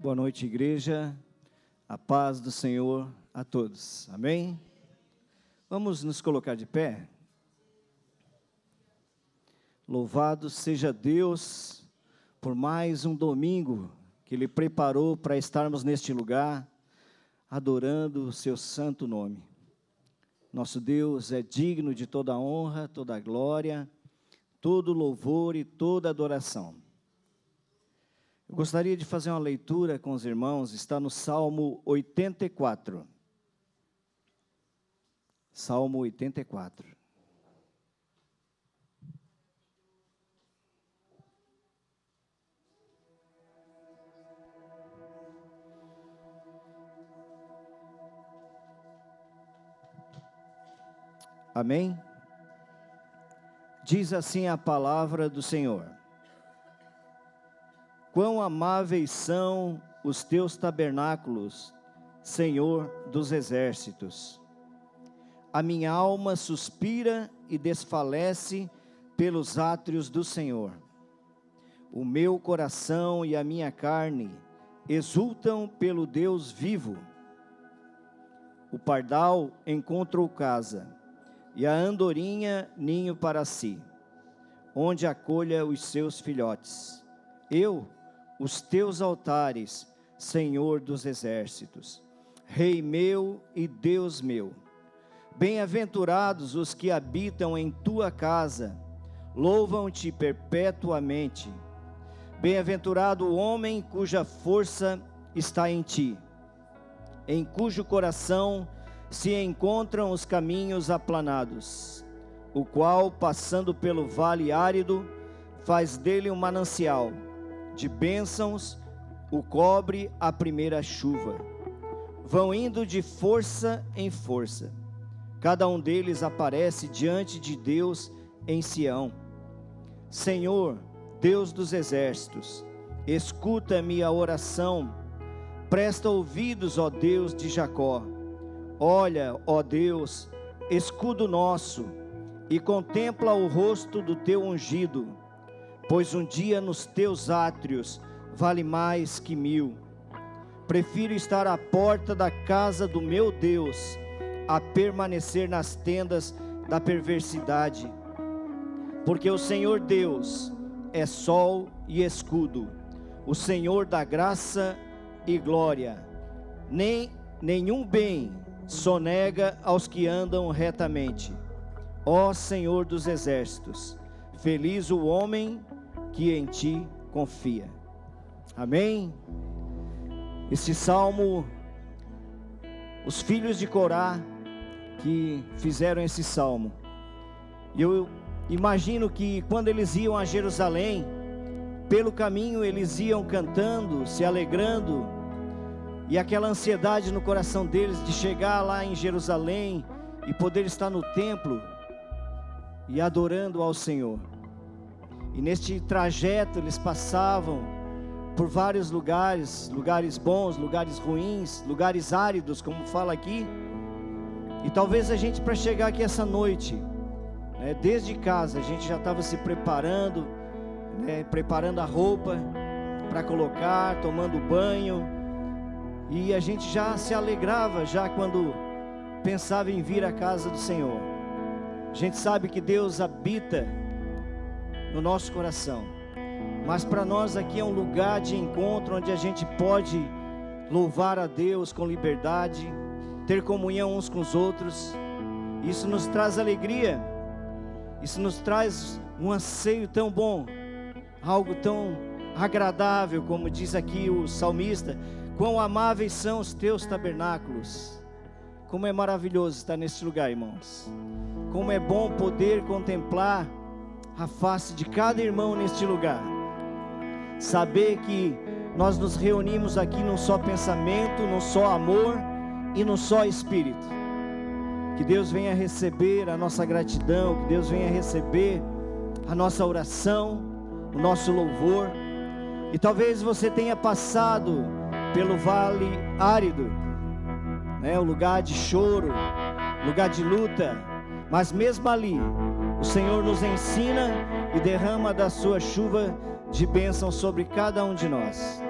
Boa noite, igreja. A paz do Senhor a todos. Amém? Vamos nos colocar de pé. Louvado seja Deus por mais um domingo que Ele preparou para estarmos neste lugar, adorando o seu santo nome. Nosso Deus é digno de toda a honra, toda a glória, todo louvor e toda adoração. Eu gostaria de fazer uma leitura com os irmãos, está no Salmo 84. Salmo 84. Amém? Diz assim a palavra do Senhor: quão amáveis são os teus tabernáculos, Senhor dos exércitos. A minha alma suspira e desfalece pelos átrios do Senhor. O meu coração e a minha carne exultam pelo Deus vivo. O pardal encontrou casa, e a andorinha ninho para si, onde acolha os seus filhotes. Os teus altares, Senhor dos exércitos, Rei meu e Deus meu. Bem-aventurados os que habitam em tua casa, louvam-te perpetuamente. Bem-aventurado o homem cuja força está em ti, em cujo coração se encontram os caminhos aplanados, o qual, passando pelo vale árido, faz dele um manancial de bênçãos, o cobre a primeira chuva. Vão indo de força em força, cada um deles aparece diante de Deus em Sião. Senhor, Deus dos exércitos, escuta-me a oração, presta ouvidos, ó Deus de Jacó. Olha, ó Deus, escudo nosso, e contempla o rosto do teu ungido, pois um dia nos teus átrios vale mais que 1000. Prefiro estar à porta da casa do meu Deus, a permanecer nas tendas da perversidade. Porque o Senhor Deus é sol e escudo, o Senhor da graça e glória. Nenhum bem sonega aos que andam retamente. Ó Senhor dos exércitos, feliz o homem que em ti confia. Amém? Esse salmo, os filhos de Corá que fizeram esse salmo, eu imagino que quando eles iam a Jerusalém, pelo caminho eles iam cantando, se alegrando, e aquela ansiedade no coração deles de chegar lá em Jerusalém e poder estar no templo e adorando ao Senhor. E neste trajeto eles passavam por vários lugares, lugares bons, lugares ruins, lugares áridos, como fala aqui. E talvez a gente, para chegar aqui essa noite, desde casa a gente já estava se preparando, preparando a roupa para colocar, tomando banho, e a gente já se alegrava já quando pensava em vir à casa do Senhor. A gente sabe que Deus habita no nosso coração, mas para nós aqui é um lugar de encontro onde a gente pode louvar a Deus com liberdade, ter comunhão uns com os outros. Isso nos traz alegria, isso nos traz um anseio tão bom, algo tão agradável, como diz aqui o salmista: quão amáveis são os teus tabernáculos. Como é maravilhoso estar nesse lugar, irmãos. Como é bom poder contemplar a face de cada irmão neste lugar. Saber que nós nos reunimos aqui num só pensamento, num só amor e num só espírito. Que Deus venha receber a nossa gratidão, que Deus venha receber a nossa oração, o nosso louvor. E talvez você tenha passado pelo vale árido, o lugar de choro, lugar de luta, mas mesmo ali o Senhor nos ensina e derrama da sua chuva de bênção sobre cada um de nós.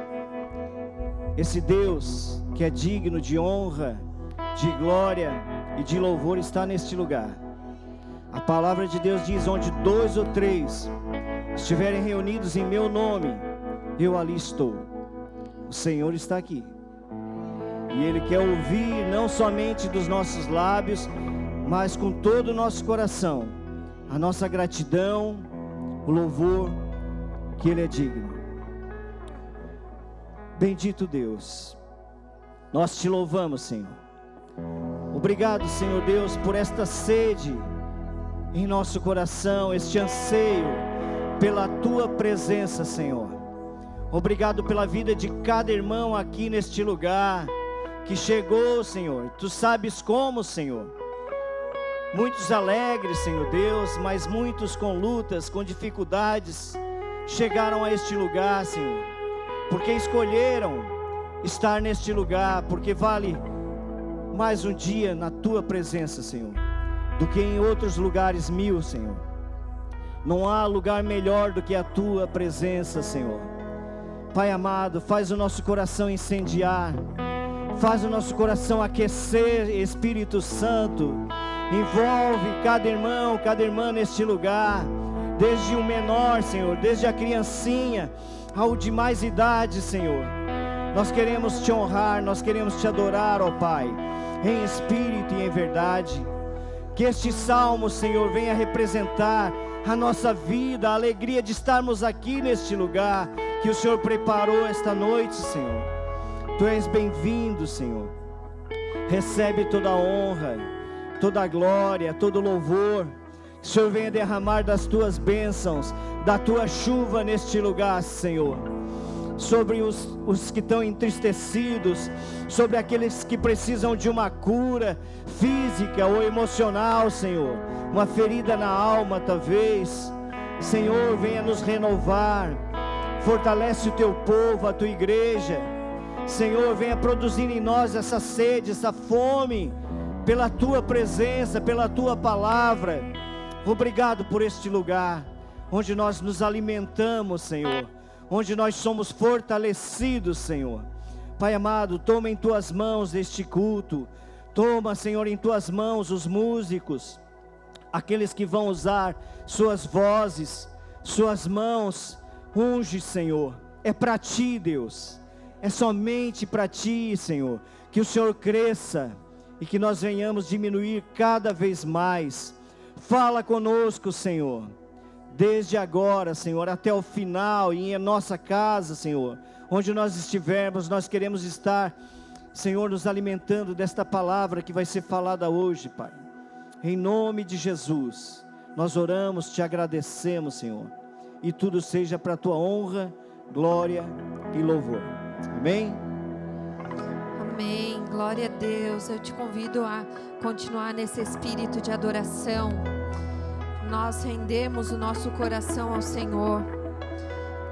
Esse Deus que é digno de honra, de glória e de louvor está neste lugar. A palavra de Deus diz: onde 2 ou 3 estiverem reunidos em meu nome, eu ali estou. O Senhor está aqui. E Ele quer ouvir não somente dos nossos lábios, mas com todo o nosso coração, a nossa gratidão, o louvor que Ele é digno. Bendito Deus, nós te louvamos, Senhor. Obrigado, Senhor Deus, por esta sede em nosso coração, este anseio pela Tua presença, Senhor. Obrigado pela vida de cada irmão aqui neste lugar, que chegou, Senhor, Tu sabes como, Senhor. Muitos alegres, Senhor Deus, mas muitos com lutas, com dificuldades, chegaram a este lugar, Senhor, porque escolheram estar neste lugar, porque vale mais um dia na Tua presença, Senhor, do que em outros lugares 1000, Senhor. Não há lugar melhor do que a Tua presença, Senhor. Pai amado, faz o nosso coração incendiar, faz o nosso coração aquecer, Espírito Santo. Envolve cada irmão, cada irmã neste lugar, desde o menor, Senhor, desde a criancinha ao de mais idade, Senhor. Nós queremos Te honrar, nós queremos Te adorar, ó Pai, em espírito e em verdade. Que este salmo, Senhor, venha representar a nossa vida, a alegria de estarmos aqui neste lugar que o Senhor preparou esta noite, Senhor. Tu és bem-vindo, Senhor. Recebe toda a honra, toda a glória, todo o louvor. Que o Senhor venha derramar das Tuas bênçãos, da Tua chuva neste lugar, Senhor, sobre os que estão entristecidos, sobre aqueles que precisam de uma cura física ou emocional, Senhor, uma ferida na alma talvez. Senhor, venha nos renovar, fortalece o Teu povo, a Tua igreja. Senhor, venha produzir em nós essa sede, essa fome pela Tua presença, pela Tua palavra. Obrigado por este lugar, onde nós nos alimentamos, Senhor, onde nós somos fortalecidos, Senhor. Pai amado, toma em Tuas mãos este culto. Toma, Senhor, em Tuas mãos os músicos, aqueles que vão usar suas vozes, suas mãos. Unge, Senhor. É para Ti, Deus. É somente para Ti, Senhor, que o Senhor cresça e que nós venhamos diminuir cada vez mais. Fala conosco, Senhor, desde agora, Senhor, até o final, e em nossa casa, Senhor, onde nós estivermos, nós queremos estar, Senhor, nos alimentando desta palavra que vai ser falada hoje, Pai. Em nome de Jesus, nós oramos, Te agradecemos, Senhor, e tudo seja para a Tua honra, glória e louvor. Amém? Amém, glória a Deus. Eu te convido a continuar nesse espírito de adoração. Nós rendemos o nosso coração ao Senhor.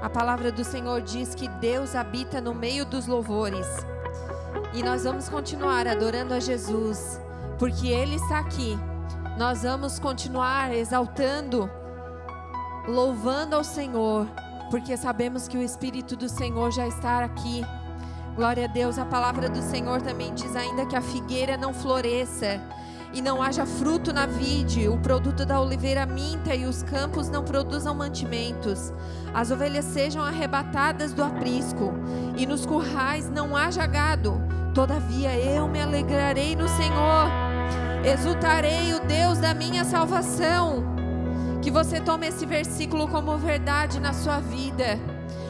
A palavra do Senhor diz que Deus habita no meio dos louvores. E nós vamos continuar adorando a Jesus, porque Ele está aqui. Nós vamos continuar exaltando, louvando ao Senhor, porque sabemos que o Espírito do Senhor já está aqui. Glória a Deus. A palavra do Senhor também diz ainda que a figueira não floresça e não haja fruto na vide, o produto da oliveira minta e os campos não produzam mantimentos. As ovelhas sejam arrebatadas do aprisco e nos currais não haja gado. Todavia eu me alegrarei no Senhor, exultarei o Deus da minha salvação. Que você tome esse versículo como verdade na sua vida.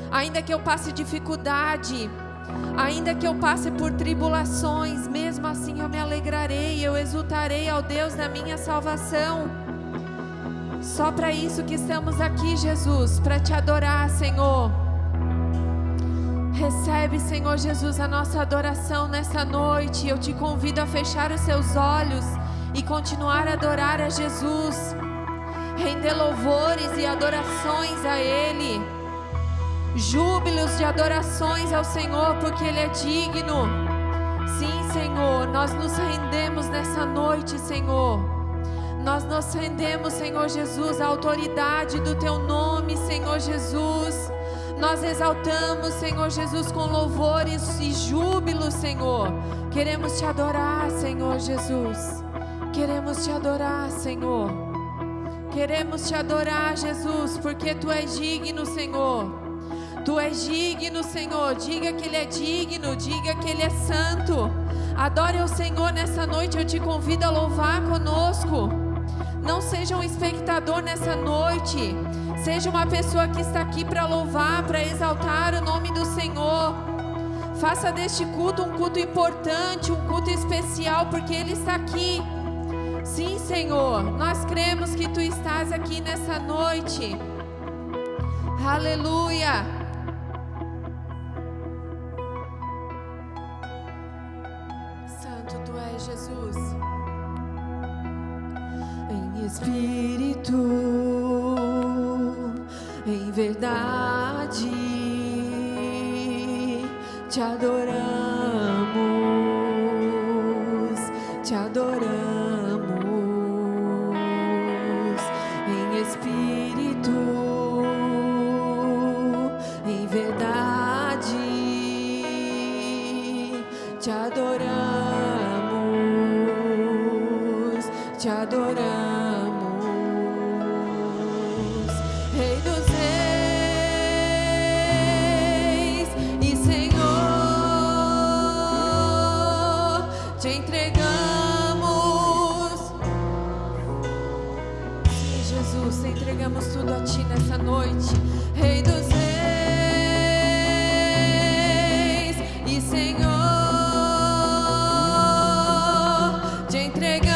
Ainda que eu passe dificuldade, ainda que eu passe por tribulações, mesmo assim eu me alegrarei, eu exultarei ao Deus da minha salvação. Só para isso que estamos aqui, Jesus, para Te adorar, Senhor. Recebe, Senhor Jesus, a nossa adoração nessa noite. Eu te convido a fechar os seus olhos e continuar a adorar a Jesus, render louvores e adorações a Ele, júbilos de adorações ao Senhor, porque Ele é digno. Sim, Senhor, nós nos rendemos nessa noite, Senhor. Nós nos rendemos, Senhor Jesus, à autoridade do Teu nome, Senhor Jesus. Nós exaltamos, Senhor Jesus, com louvores e júbilo, Senhor. Queremos te adorar, Senhor Jesus. Queremos te adorar, Senhor. Queremos te adorar, Jesus, porque Tu és digno, Senhor. Tu és digno, Senhor. Diga que Ele é digno, diga que Ele é santo. Adore ao Senhor nessa noite. Eu te convido a louvar conosco. Não seja um espectador nessa noite. Seja uma pessoa que está aqui para louvar, para exaltar o nome do Senhor. Faça deste culto um culto importante, um culto especial, porque Ele está aqui. Sim, Senhor, nós cremos que Tu estás aqui nessa noite. Aleluia. Santo Tu és, Jesus. Em espírito, em verdade, te adoramos, te adoramos. Em espírito, em verdade, te adoramos, te adoramos. Rei dos reis e Senhor, te entregamos. Sim, Jesus, te entregamos tudo a Ti nessa noite. Rei dos reis e Senhor, te entregamos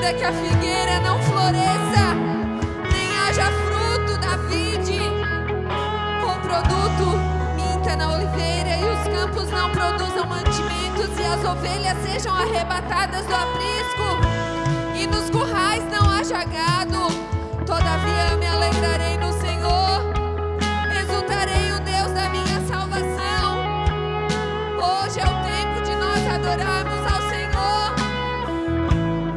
ainda que a figueira não floresça, nem haja fruto da vide, o produto minta na oliveira e os campos não produzam mantimentos e as ovelhas sejam arrebatadas do aprisco e nos currais não haja gado. Todavia eu me alegrarei no Senhor, exultarei o Deus da minha salvação. Hoje é o tempo de nós adorarmos ao Senhor.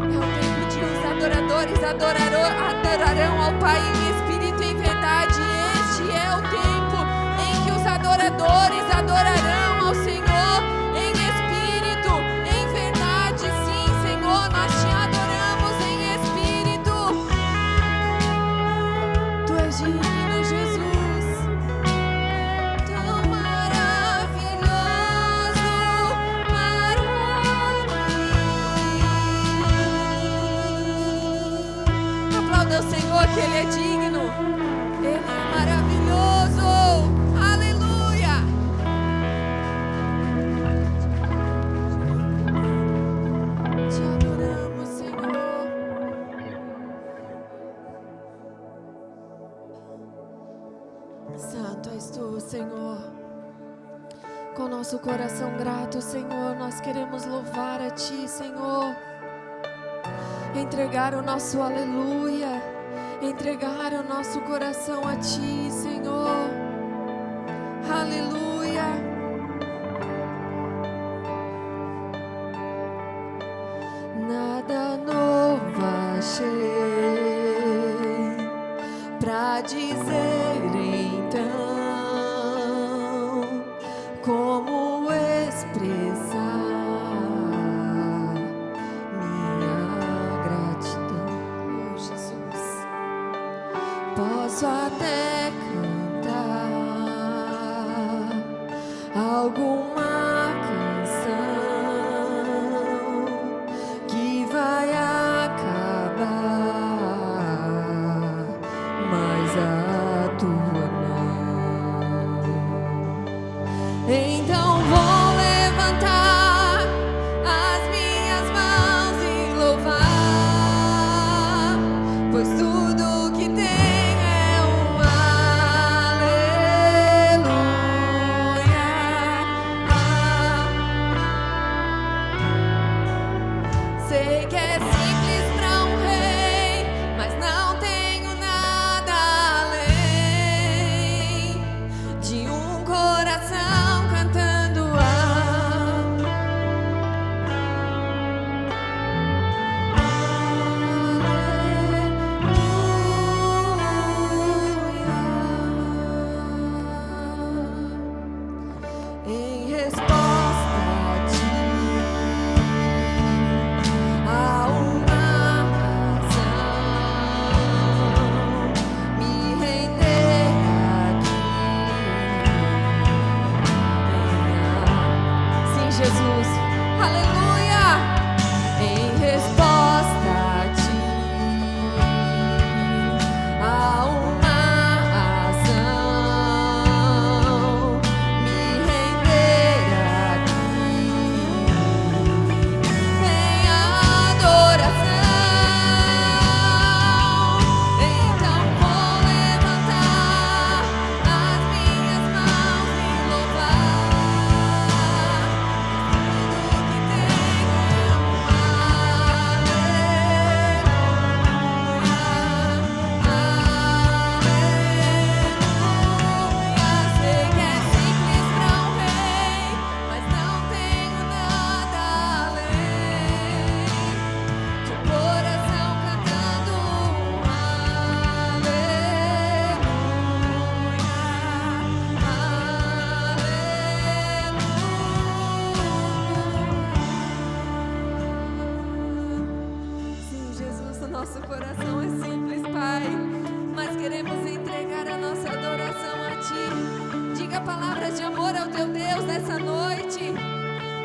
É o tempo de os adoradores adorarão ao Pai em espírito e em verdade. Este é o tempo em que os adoradores adorarão ao Senhor em espírito, em verdade. Sim, Senhor, nós te adoramos em espírito. Tu és digno, Jesus, tão maravilhoso para mim. Aplauda o Senhor que Ele é digno, Ele é maravilhoso. Aleluia. Te adoramos, Senhor. Santo és tu, Senhor. Com nosso coração grato, Senhor, nós queremos louvar a Ti, Senhor. Entregar o nosso aleluia, entregar o nosso coração a Ti, Senhor. Aleluia. Nada novo achei pra dizer então, como expressar minha gratidão. Oh, Jesus, posso até cantar alguma canção que vai acabar, mas a tua não. Então vou levantar as minhas mãos e louvar, pois tudo que tem é um aleluia. Sei que é simples pra um rei, mas não tenho nada além de um coração cantando aleluia. Em resposta a Ti, há uma razão me render aqui. Sim, Jesus, aleluia. Em resposta a Ti, há uma razão me render aqui. Vem a adoração. Então vou levantar as minhas mãos e louvar. Tudo que tenho é um aleluia. Sei que é simples pra um rei, mas não tenho nada além de um coração cantando aleluia. Sim, Jesus, o nosso coração é simples, Pai, mas queremos entregar a nossa adoração a Ti. Diga palavras de amor ao teu Deus nessa noite.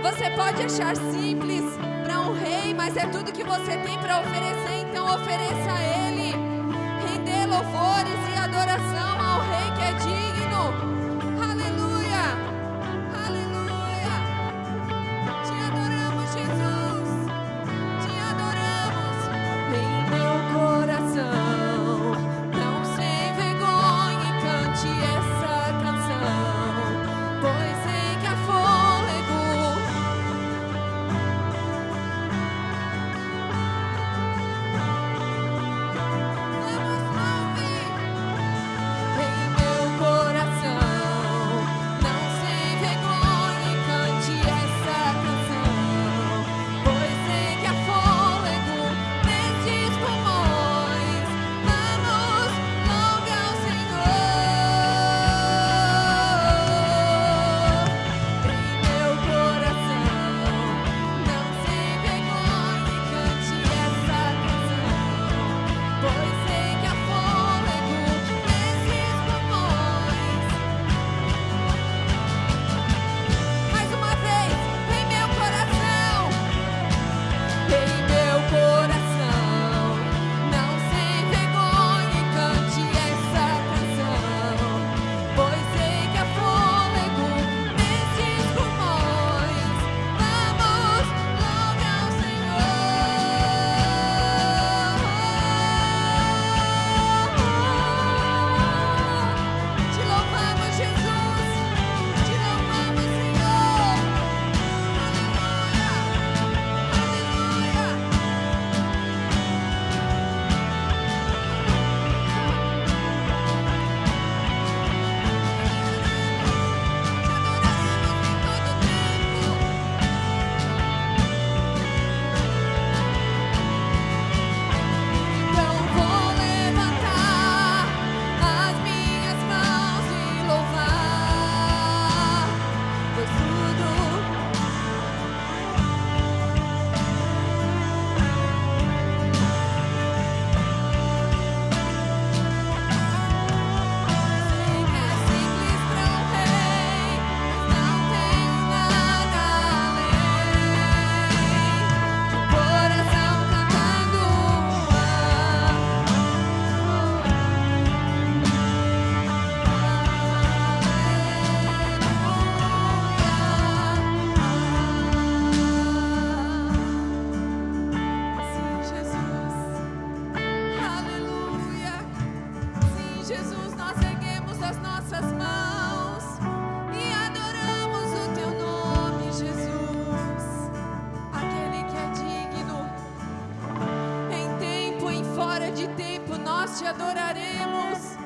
Você pode achar simples para um rei, mas é tudo que você tem para oferecer, então ofereça a Ele. Render louvores e adoração ao Rei que é digno. Aleluia, aleluia. Te adoramos, Jesus, te adoramos. nós te adoraremos.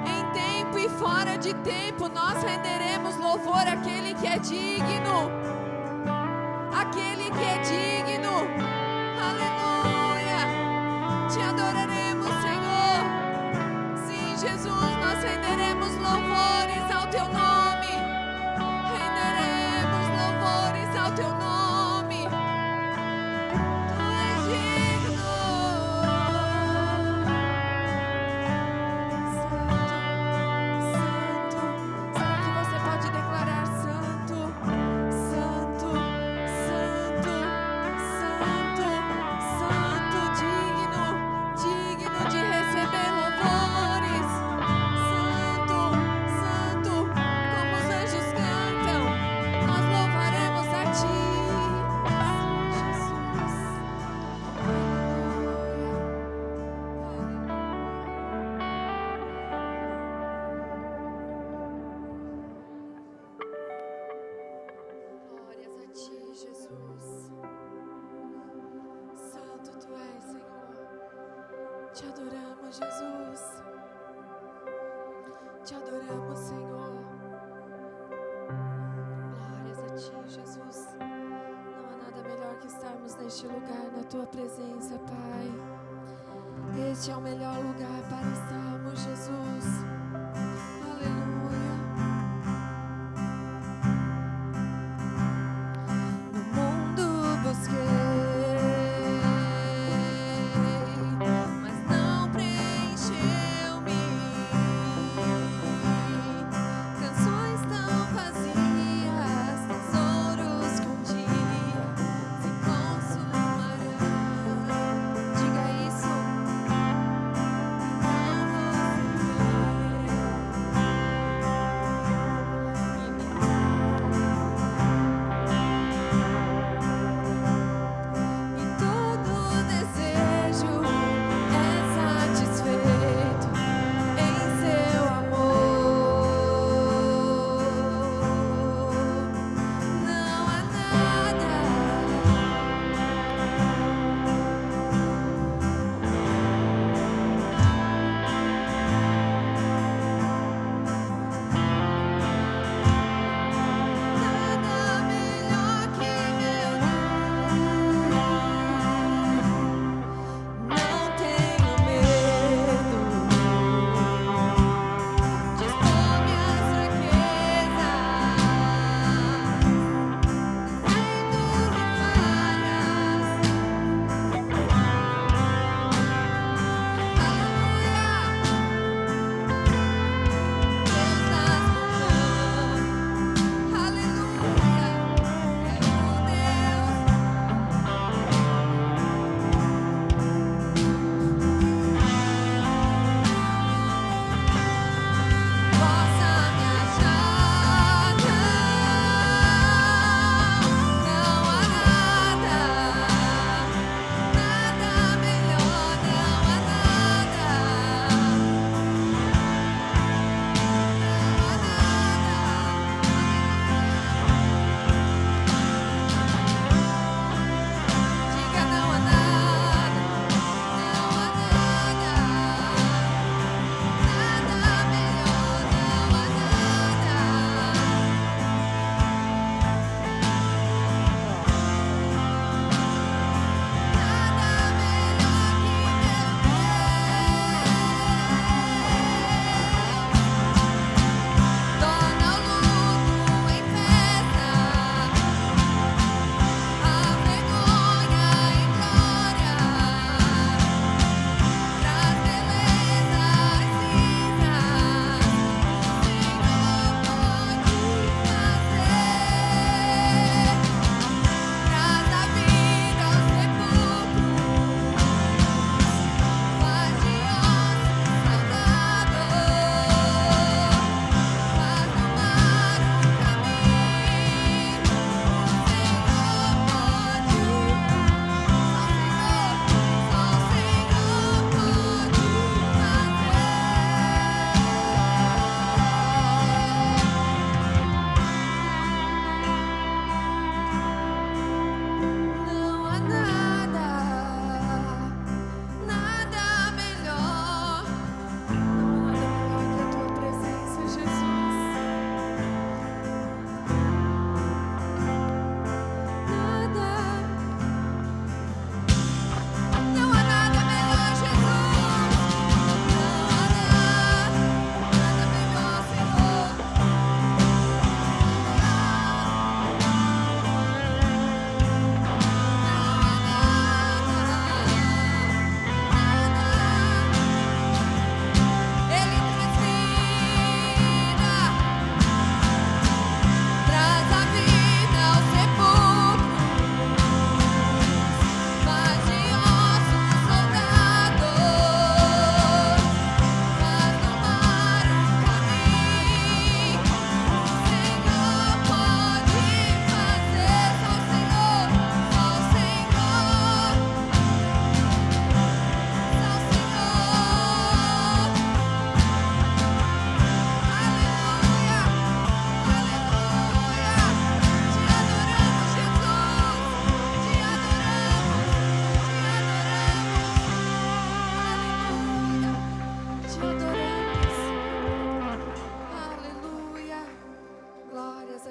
Em tempo e fora de tempo, nós renderemos louvor àquele que é digno. Aquele que é digno. Aleluia. Te adoraremos, Senhor. Sim, Jesus, nós renderemos louvores ao teu nome. Renderemos louvores ao teu nome. Tu és digno. Santo, santo. Será que você pode declarar santo? Santo, santo, santo, santo, digno, digno de receber louvores. Santo, santo, como os anjos cantam, nós louvaremos a ti. Sim, Jesus. Glórias a ti, Jesus. Santo tu és, Senhor. Te adoramos, Jesus. Te adoramos, Senhor. Glórias a ti, Jesus. Não há nada melhor que estarmos neste lugar, na tua presença, Pai. Este é o melhor lugar para estarmos, Jesus. Aleluia. No mundo busquei, mas não preencheu-me. Canções tão vazias, tesouros que um dia se consumarão. Diga isso. Não vou ser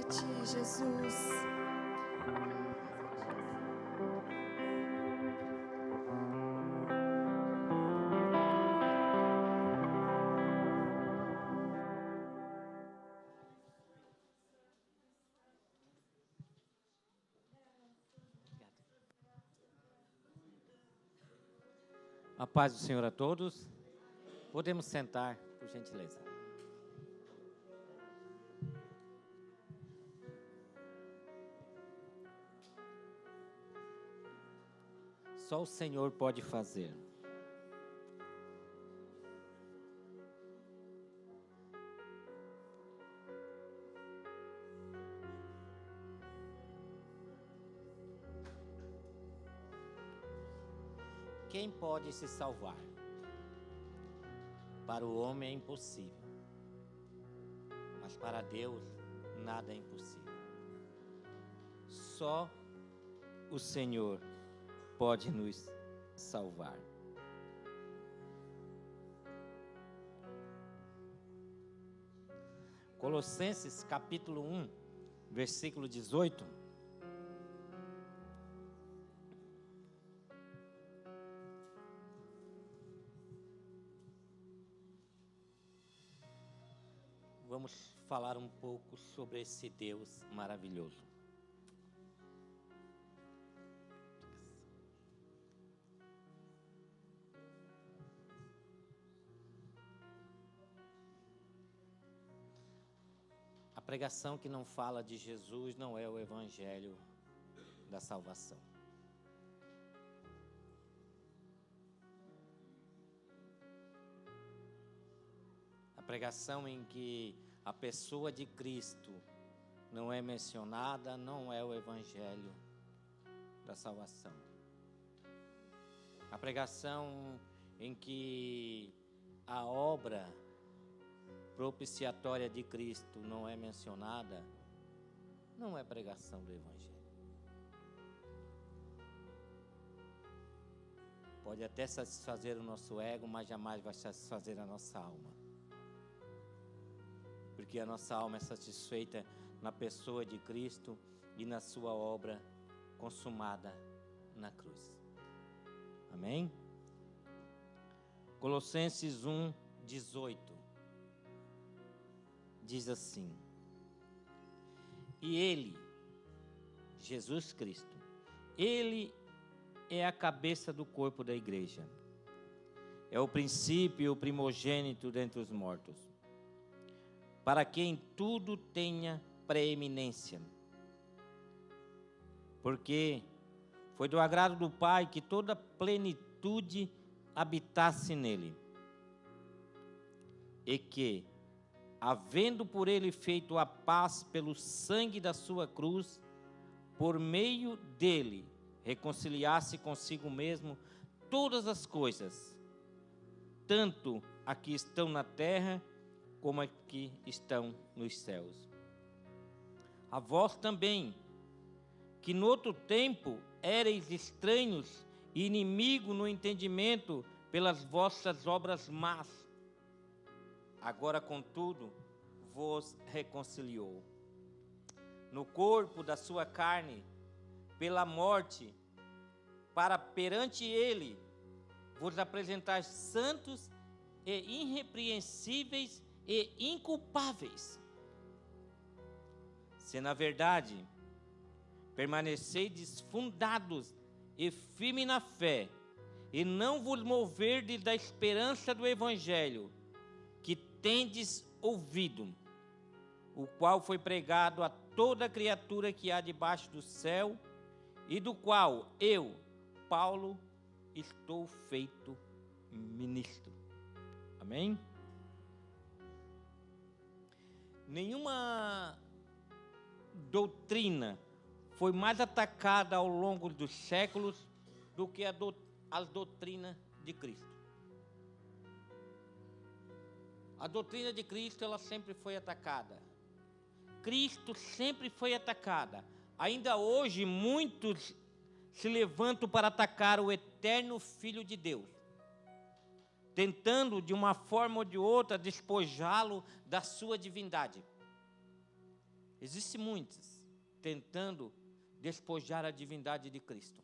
a Ti, Jesus. A paz do Senhor a todos. Podemos sentar, por gentileza. Só o Senhor pode fazer. Quem pode se salvar? Para o homem é impossível, mas para Deus nada é impossível. Só o Senhor pode nos salvar. Colossenses capítulo 1, versículo 18. Vamos falar um pouco sobre esse Deus maravilhoso. A pregação que não fala de Jesus não é o evangelho da salvação. A pregação em que a pessoa de Cristo não é mencionada, não é o evangelho da salvação. A pregação em que a obra propiciatória de Cristo não é mencionada, não é pregação do evangelho. Pode até satisfazer o nosso ego, mas jamais vai satisfazer a nossa alma. Porque a nossa alma é satisfeita na pessoa de Cristo e na sua obra consumada na cruz. Amém? Colossenses 1, 18. Diz assim: e Ele, Jesus Cristo, Ele é a cabeça do corpo da igreja. É o princípio e o primogênito dentre os mortos, para que em tudo tenha preeminência. Porque foi do agrado do Pai que toda plenitude habitasse nele, e que, havendo por ele feito a paz pelo sangue da sua cruz, por meio dele reconciliasse consigo mesmo todas as coisas, tanto a que estão na terra como a que estão nos céus. A vós também, que no outro tempo éreis estranhos e inimigos no entendimento pelas vossas obras más, agora, contudo, vos reconciliou no corpo da sua carne, pela morte, para perante ele vos apresentar santos e irrepreensíveis e inculpáveis. Se na verdade permaneceis fundados e firmes na fé, e não vos moverdes da esperança do evangelho que tendes ouvido, o qual foi pregado a toda criatura que há debaixo do céu, e do qual eu, Paulo, estou feito ministro. Amém? Nenhuma doutrina foi mais atacada ao longo dos séculos do que a doutrina de Cristo. A doutrina de Cristo, ela sempre foi atacada. Cristo sempre foi atacada. Ainda hoje, muitos se levantam para atacar o eterno Filho de Deus, tentando, de uma forma ou de outra, despojá-lo da sua divindade. Existem muitos tentando despojar a divindade de Cristo,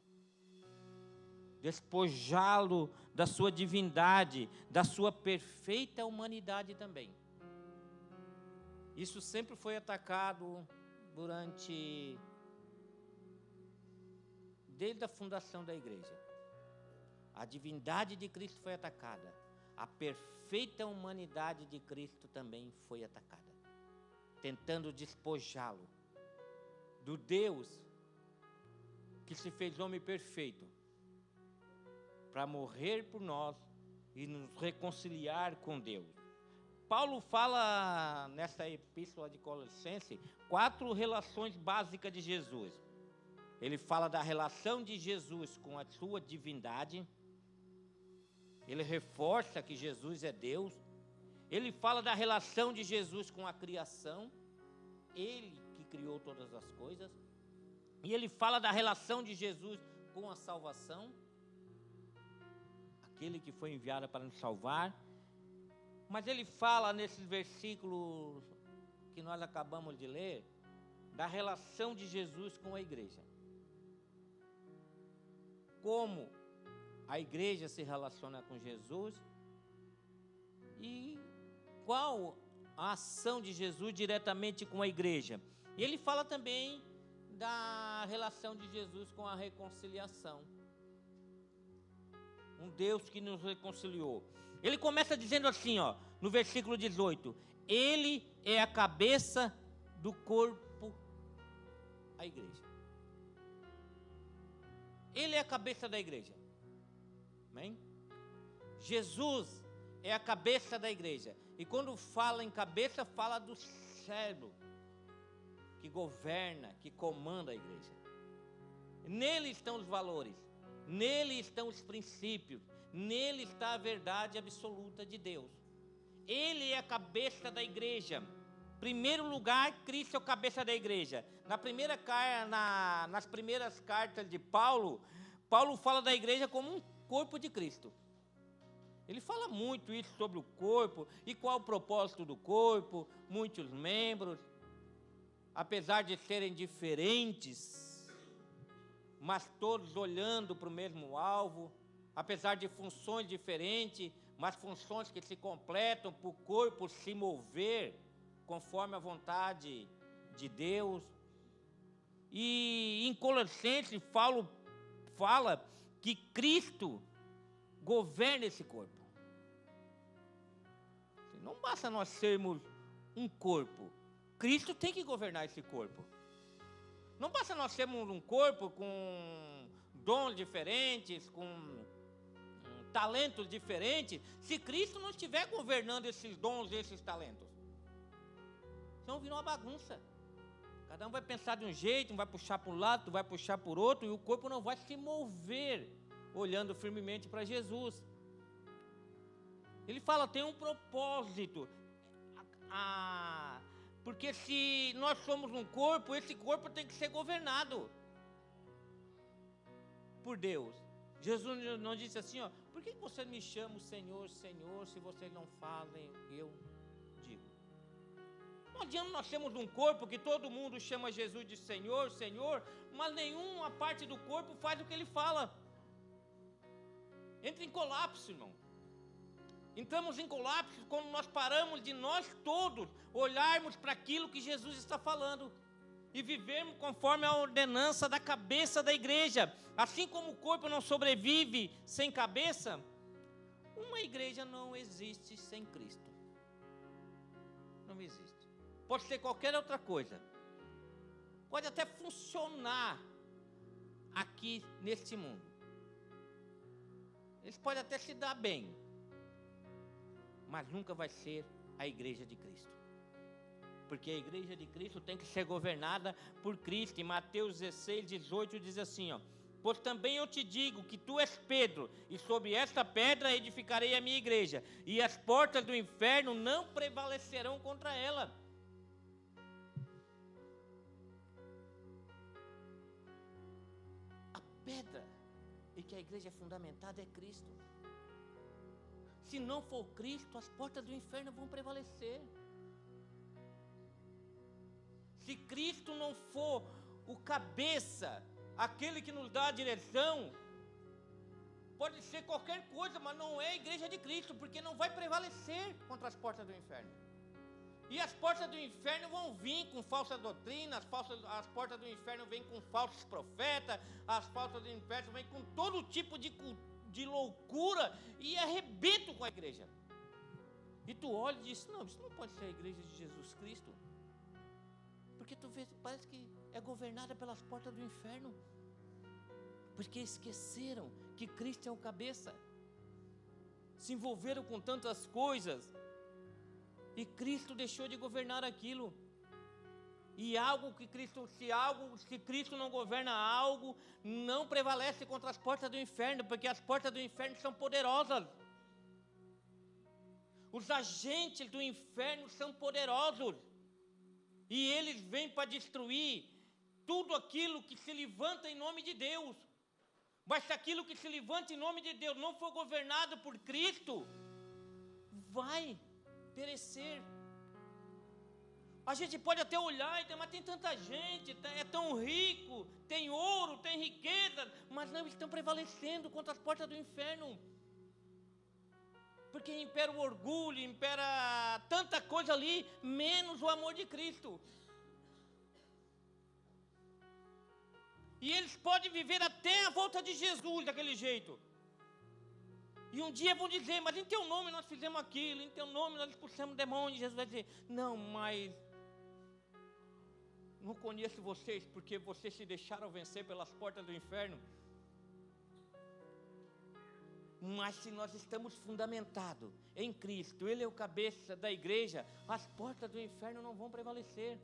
despojá-lo da sua divindade, da sua perfeita humanidade também. Isso sempre foi atacado desde a fundação da igreja. A divindade de Cristo foi atacada. A perfeita humanidade de Cristo também foi atacada, tentando despojá-lo do Deus que se fez homem perfeito para morrer por nós e nos reconciliar com Deus. Paulo fala nessa epístola de Colossenses 4 relações básicas de Jesus. Ele fala da relação de Jesus com a sua divindade. Ele reforça que Jesus é Deus. Ele fala da relação de Jesus com a criação. Ele que criou todas as coisas. E ele fala da relação de Jesus com a salvação. Aquele que foi enviado para nos salvar. Mas ele fala nesses versículos que nós acabamos de ler, da relação de Jesus com a igreja. Como a igreja se relaciona com Jesus e qual a ação de Jesus diretamente com a igreja. E ele fala também da relação de Jesus com a reconciliação. Um Deus que nos reconciliou. Ele começa dizendo assim, no versículo 18: Ele é a cabeça do corpo, a igreja. Ele é a cabeça da igreja. Amém? Jesus é a cabeça da igreja. E quando fala em cabeça, fala do cérebro que governa, que comanda a igreja. Nele estão os valores, nele estão os princípios, nele está a verdade absoluta de Deus. Ele é a cabeça da igreja. Primeiro lugar, Cristo é a cabeça da igreja. Nas primeiras cartas de Paulo, Paulo fala da igreja como um corpo de Cristo. Ele fala muito isso sobre o corpo e qual o propósito do corpo, muitos membros, apesar de serem diferentes, mas todos olhando para o mesmo alvo, apesar de funções diferentes, mas funções que se completam para o corpo se mover conforme a vontade de Deus. E em Colossenses, Paulo fala que Cristo governa esse corpo. Não basta nós sermos um corpo, Cristo tem que governar esse corpo. Não basta nós sermos um corpo com dons diferentes, com talentos diferentes, se Cristo não estiver governando esses dons e esses talentos. Senão virou uma bagunça. Cada um vai pensar de um jeito, um vai puxar para um lado, outro vai puxar por outro, e o corpo não vai se mover olhando firmemente para Jesus. Ele fala, tem um propósito. Porque se nós somos um corpo, esse corpo tem que ser governado por Deus. Jesus não disse assim, por que vocês me chamam Senhor, Senhor, se vocês não fazem, eu digo. Não adianta nós sermos um corpo que todo mundo chama Jesus de Senhor, Senhor, mas nenhuma parte do corpo faz o que ele fala. Entra em colapso, irmão. Entramos em colapso quando nós paramos de nós todos olharmos para aquilo que Jesus está falando e vivermos conforme a ordenança da cabeça da igreja. Assim como o corpo não sobrevive sem cabeça, uma igreja não existe sem Cristo. Não existe. Pode ser qualquer outra coisa. Pode até funcionar aqui neste mundo. Eles podem até se dar bem, mas nunca vai ser a igreja de Cristo. Porque a igreja de Cristo tem que ser governada por Cristo. Em Mateus 16, 18 diz assim, pois também eu te digo que tu és Pedro, e sobre esta pedra edificarei a minha igreja, e as portas do inferno não prevalecerão contra ela. A pedra em que a igreja é fundamentada é Cristo. Se não for Cristo, as portas do inferno vão prevalecer. Se Cristo não for o cabeça, aquele que nos dá a direção, pode ser qualquer coisa, mas não é a igreja de Cristo, porque não vai prevalecer contra as portas do inferno. E as portas do inferno vão vir com falsa doutrina, as portas do inferno vêm com falsos profetas, as portas do inferno vêm com todo tipo de loucura e arrebento com a igreja. E tu olha e diz, não, isso não pode ser a igreja de Jesus Cristo. Porque tu vê, parece que é governada pelas portas do inferno. Porque esqueceram que Cristo é o cabeça. Se envolveram com tantas coisas. E Cristo deixou de governar aquilo. E se Cristo não governa algo, não prevalece contra as portas do inferno, porque as portas do inferno são poderosas. Os agentes do inferno são poderosos. E eles vêm para destruir tudo aquilo que se levanta em nome de Deus. Mas se aquilo que se levanta em nome de Deus não for governado por Cristo, vai perecer. A gente pode até olhar e dizer, mas tem tanta gente, é tão rico, tem ouro, tem riqueza, mas não estão prevalecendo contra as portas do inferno. Porque impera o orgulho, impera tanta coisa ali, menos o amor de Cristo. E eles podem viver até a volta de Jesus daquele jeito. E um dia vão dizer, mas em teu nome nós fizemos aquilo, em teu nome nós expulsamos demônios. Jesus vai dizer, não, mas não conheço vocês, porque vocês se deixaram vencer pelas portas do inferno. Mas se nós estamos fundamentados em Cristo, Ele é o cabeça da igreja, as portas do inferno não vão prevalecer.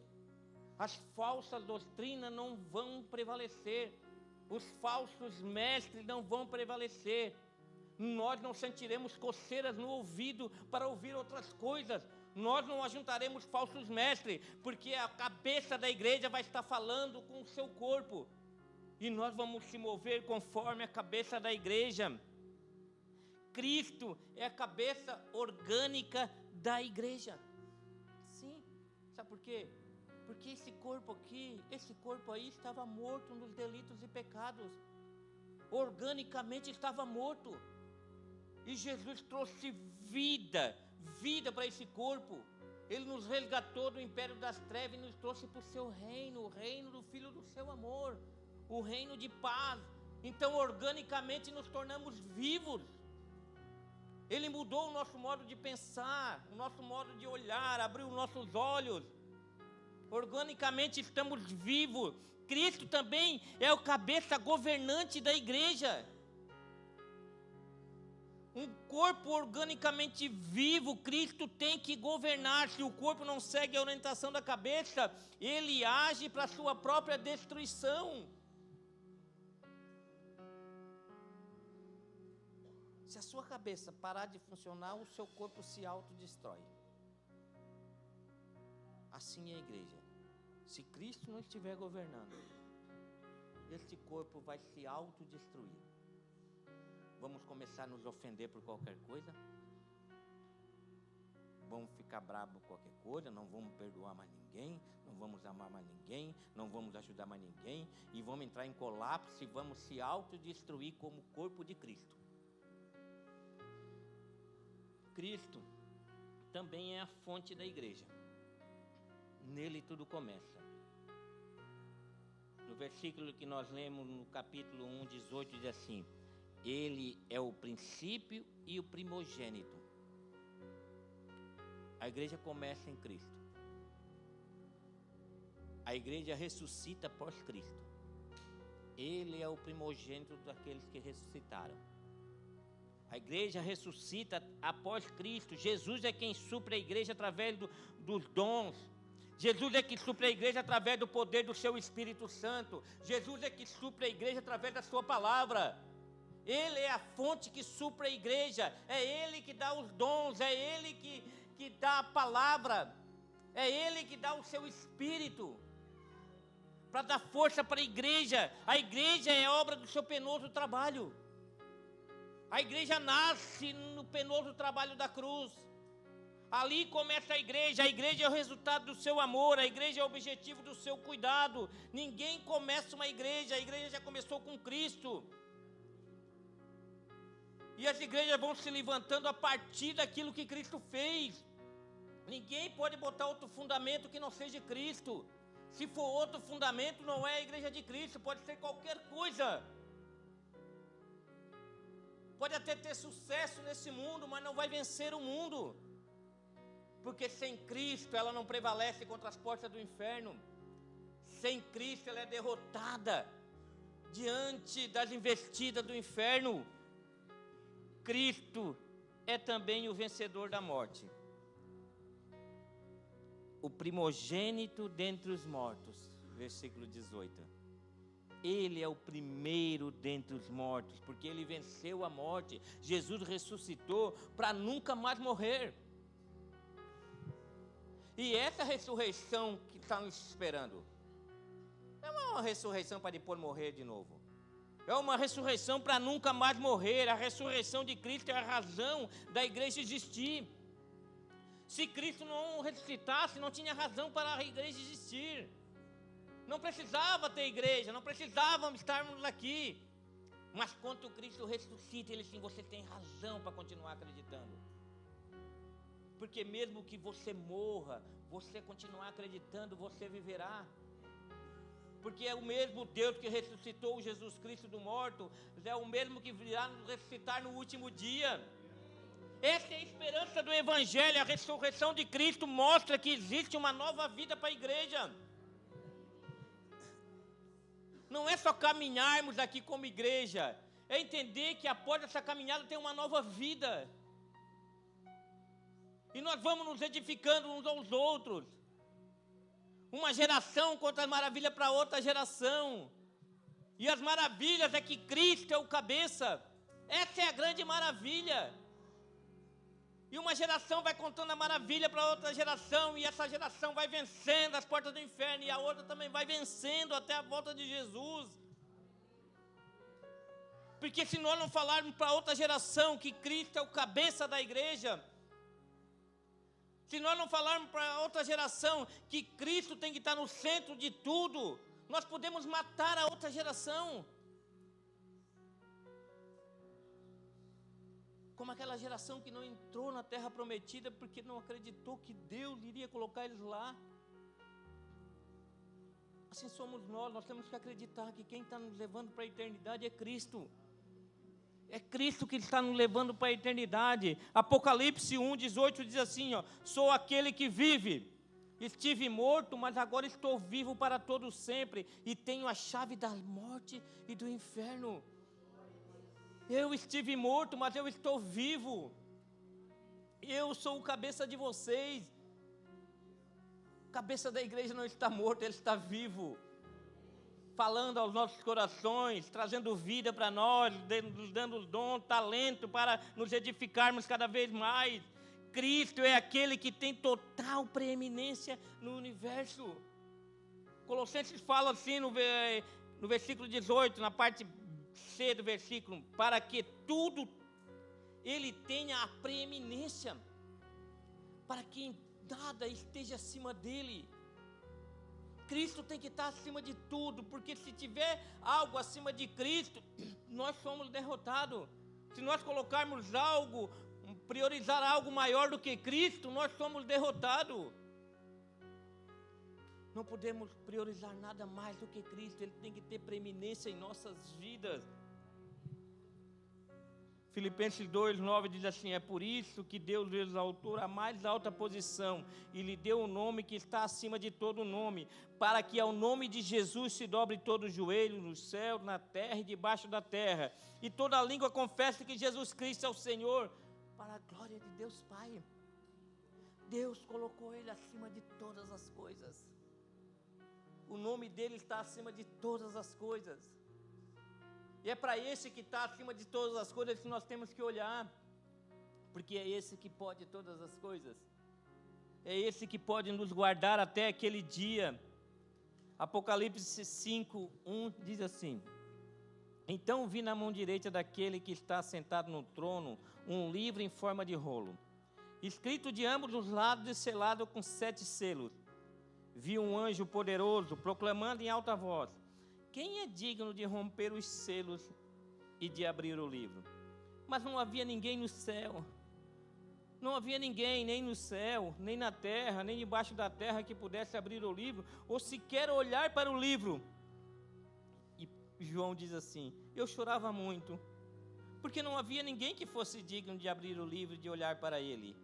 As falsas doutrinas não vão prevalecer. Os falsos mestres não vão prevalecer. Nós não sentiremos coceiras no ouvido para ouvir outras coisas. Nós não ajuntaremos falsos mestres, porque a cabeça da igreja vai estar falando com o seu corpo. E nós vamos se mover conforme a cabeça da igreja. Cristo é a cabeça orgânica da igreja. Sim, sabe por quê? Porque esse corpo aí estava morto nos delitos e pecados. Organicamente estava morto. E Jesus trouxe vida para esse corpo. Ele nos resgatou do império das trevas e nos trouxe para o seu reino, o reino do Filho do seu amor, o reino de paz. Então, organicamente nos tornamos vivos. Ele mudou o nosso modo de pensar, o nosso modo de olhar, abriu os nossos olhos. Organicamente estamos vivos. Cristo também é o cabeça governante da igreja. Um corpo organicamente vivo, Cristo tem que governar. Se o corpo não segue a orientação da cabeça, ele age para a sua própria destruição. Se a sua cabeça parar de funcionar, o seu corpo se autodestrói. Assim é a igreja. Se Cristo não estiver governando, esse corpo vai se autodestruir. Vamos começar a nos ofender por qualquer coisa? Vamos ficar bravos por qualquer coisa? Não vamos perdoar mais ninguém? Não vamos amar mais ninguém? Não vamos ajudar mais ninguém? E vamos entrar em colapso e vamos se autodestruir como corpo de Cristo. Cristo também é a fonte da igreja. Nele tudo começa. No versículo que nós lemos no capítulo 1, 18, diz assim: Ele é o princípio e o primogênito. A igreja começa em Cristo. A igreja ressuscita após Cristo. Ele é o primogênito daqueles que ressuscitaram. A igreja ressuscita após Cristo. Jesus é quem supre a igreja através dos dons. Jesus é que supre a igreja através do poder do seu Espírito Santo. Jesus é que supre a igreja através da sua palavra. Ele é a fonte que supre a igreja. É Ele que dá os dons. É Ele que dá a palavra. É Ele que dá o seu Espírito para dar força para a igreja. A igreja é obra do seu penoso trabalho. A igreja nasce no penoso trabalho da cruz. Ali começa a igreja é o resultado do seu amor, a igreja é o objetivo do seu cuidado. Ninguém começa uma igreja, a igreja já começou com Cristo. E as igrejas vão se levantando a partir daquilo que Cristo fez. Ninguém pode botar outro fundamento que não seja Cristo. Se for outro fundamento, não é a igreja de Cristo, pode ser qualquer coisa. Pode até ter sucesso nesse mundo, mas não vai vencer o mundo. Porque sem Cristo ela não prevalece contra as portas do inferno. Sem Cristo ela é derrotada diante das investidas do inferno. Cristo é também o vencedor da morte. O primogênito dentre os mortos, versículo 18. Ele é o primeiro dentre os mortos, porque ele venceu a morte. Jesus ressuscitou para nunca mais morrer. E essa ressurreição que está nos esperando, não é uma ressurreição para depois morrer de novo. É uma ressurreição para nunca mais morrer. A ressurreição de Cristo é a razão da igreja existir. Se Cristo não ressuscitasse, não tinha razão para a igreja existir. Não precisava ter igreja, não precisávamos estarmos aqui. Mas quando Cristo ressuscita, ele sim, você tem razão para continuar acreditando. Porque mesmo que você morra, você continuar acreditando, você viverá. Porque é o mesmo Deus que ressuscitou Jesus Cristo do morto, é o mesmo que virá nos ressuscitar no último dia. Essa é a esperança do Evangelho. A ressurreição de Cristo mostra que existe uma nova vida para a igreja. Não é só caminharmos aqui como igreja, é entender que após essa caminhada tem uma nova vida. E nós vamos nos edificando uns aos outros. Uma geração conta as maravilhas para outra geração. E as maravilhas é que Cristo é o cabeça. Essa é a grande maravilha. E uma geração vai contando a maravilha para outra geração, e essa geração vai vencendo as portas do inferno, e a outra também vai vencendo até a volta de Jesus. Porque se nós não falarmos para outra geração que Cristo é o cabeça da igreja, se nós não falarmos para outra geração que Cristo tem que estar no centro de tudo, nós podemos matar a outra geração. Como aquela geração que não entrou na terra prometida porque não acreditou que Deus iria colocar eles lá. Assim somos nós temos que acreditar que quem está nos levando para a eternidade é Cristo. É Cristo que está nos levando para a eternidade. Apocalipse 1:18 diz assim, sou aquele que vive. Estive morto, mas agora estou vivo para todo sempre, e tenho a chave da morte e do inferno. Eu estive morto, mas eu estou vivo. Eu sou o cabeça de vocês. O cabeça da igreja não está morto, ele está vivo. Falando aos nossos corações, trazendo vida para nós, nos dando dom, talento para nos edificarmos cada vez mais. Cristo é aquele que tem total preeminência no universo. Colossenses fala assim no versículo 18, na parte C do versículo, para que tudo ele tenha a preeminência, para que nada esteja acima dele. Cristo tem que estar acima de tudo, porque se tiver algo acima de Cristo, nós somos derrotados. Se nós colocarmos algo, priorizar algo maior do que Cristo, nós somos derrotados. Não podemos priorizar nada mais do que Cristo, ele tem que ter preeminência em nossas vidas. Filipenses 2:9 diz assim, é por isso que Deus lhe exaltou a mais alta posição e lhe deu o nome que está acima de todo nome, para que ao nome de Jesus se dobre todo o joelho no céu, na terra e debaixo da terra, e toda língua confesse que Jesus Cristo é o Senhor, para a glória de Deus Pai. Deus colocou ele acima de todas as coisas. O nome dele está acima de todas as coisas. E é para esse que está acima de todas as coisas que nós temos que olhar. Porque é esse que pode todas as coisas. É esse que pode nos guardar até aquele dia. Apocalipse 5:1 diz assim, então vi na mão direita daquele que está sentado no trono um livro em forma de rolo, escrito de ambos os lados e selado com 7 selos. Vi um anjo poderoso proclamando em alta voz: quem é digno de romper os selos e de abrir o livro? Mas não havia ninguém no céu. Não havia ninguém, nem no céu, nem na terra, nem debaixo da terra, que pudesse abrir o livro, ou sequer olhar para o livro. E João diz assim: eu chorava muito, porque não havia ninguém que fosse digno de abrir o livro e de olhar para ele.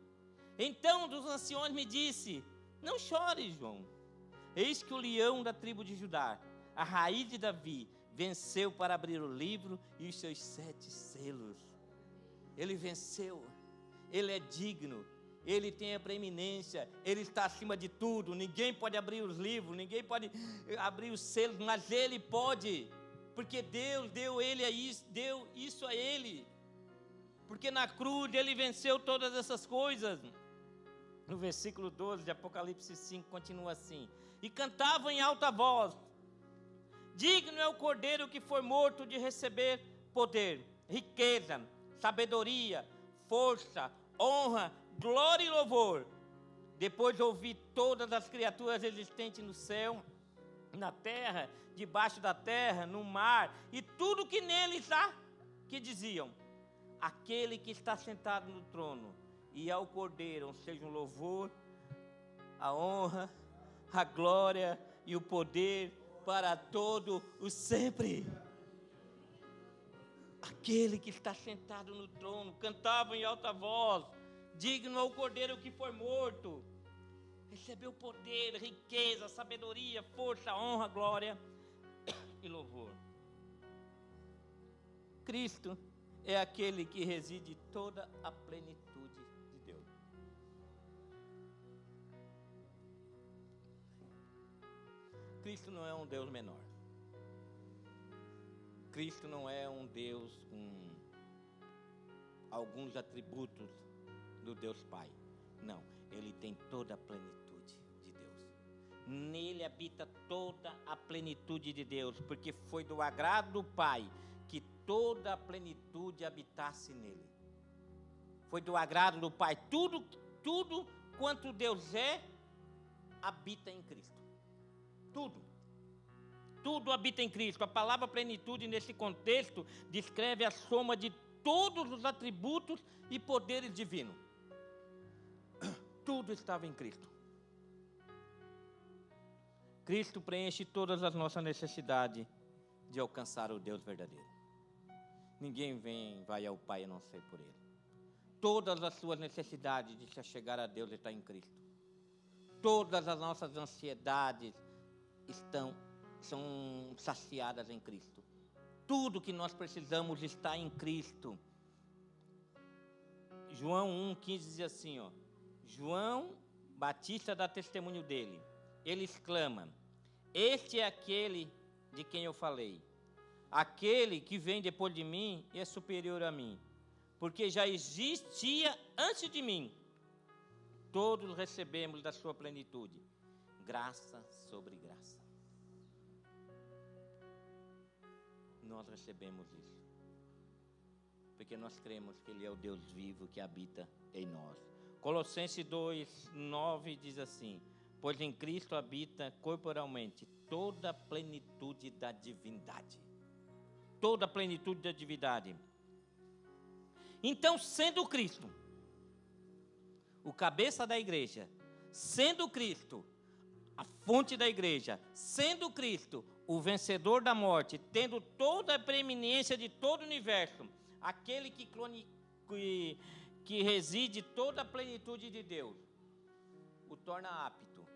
Então um dos anciões me disse: não chores, João. Eis que o leão da tribo de Judá, a raiz de Davi, venceu para abrir o livro e os seus 7 selos. Ele venceu. Ele é digno, ele tem a preeminência, ele está acima de tudo. Ninguém pode abrir os livros, ninguém pode abrir os selos, mas ele pode, porque Deus deu isso a ele, porque na cruz ele venceu todas essas coisas. No versículo 12 de Apocalipse 5 continua assim: e cantavam em alta voz: digno é o cordeiro que foi morto de receber poder, riqueza, sabedoria, força, honra, glória e louvor. Depois ouvi todas as criaturas existentes no céu, na terra, debaixo da terra, no mar, e tudo que neles há, que diziam: aquele que está sentado no trono e ao cordeiro sejam o louvor, a honra, a glória e o poder para todo o sempre. Aquele que está sentado no trono, cantavam em alta voz: digno é o cordeiro que foi morto, recebeu poder, riqueza, sabedoria, força, honra, glória e louvor. Cristo é aquele que reside toda a plenitude de Deus. Cristo não é um Deus menor. Cristo não é um Deus com alguns atributos do Deus Pai. Não, Ele tem toda a plenitude de Deus. Nele habita toda a plenitude de Deus, porque foi do agrado do Pai que toda a plenitude habitasse nele. Foi do agrado do Pai. Tudo quanto Deus é, habita em Cristo. Tudo habita em Cristo. A palavra plenitude nesse contexto descreve a soma de todos os atributos e poderes divinos. Tudo estava em Cristo. Cristo preenche todas as nossas necessidades de alcançar o Deus verdadeiro. Ninguém vai ao Pai a não ser por Ele. Todas as suas necessidades de se chegar a Deus estão em Cristo. Todas as nossas ansiedades são saciadas em Cristo. Tudo que nós precisamos está em Cristo. João 1,15 diz assim, João Batista dá testemunho dele. Ele exclama: este é aquele de quem eu falei. Aquele que vem depois de mim é superior a mim, porque já existia antes de mim. Todos recebemos da sua plenitude, graça sobre graça. Nós recebemos isso, porque nós cremos que Ele é o Deus vivo que habita em nós. Colossenses 2,9 diz assim: pois em Cristo habita corporalmente toda a plenitude da divindade. Toda a plenitude da divindade. Então, sendo Cristo o cabeça da igreja, sendo Cristo a fonte da igreja, sendo Cristo o vencedor da morte, tendo toda a preeminência de todo o universo, aquele que reside toda a plenitude de Deus, o torna apto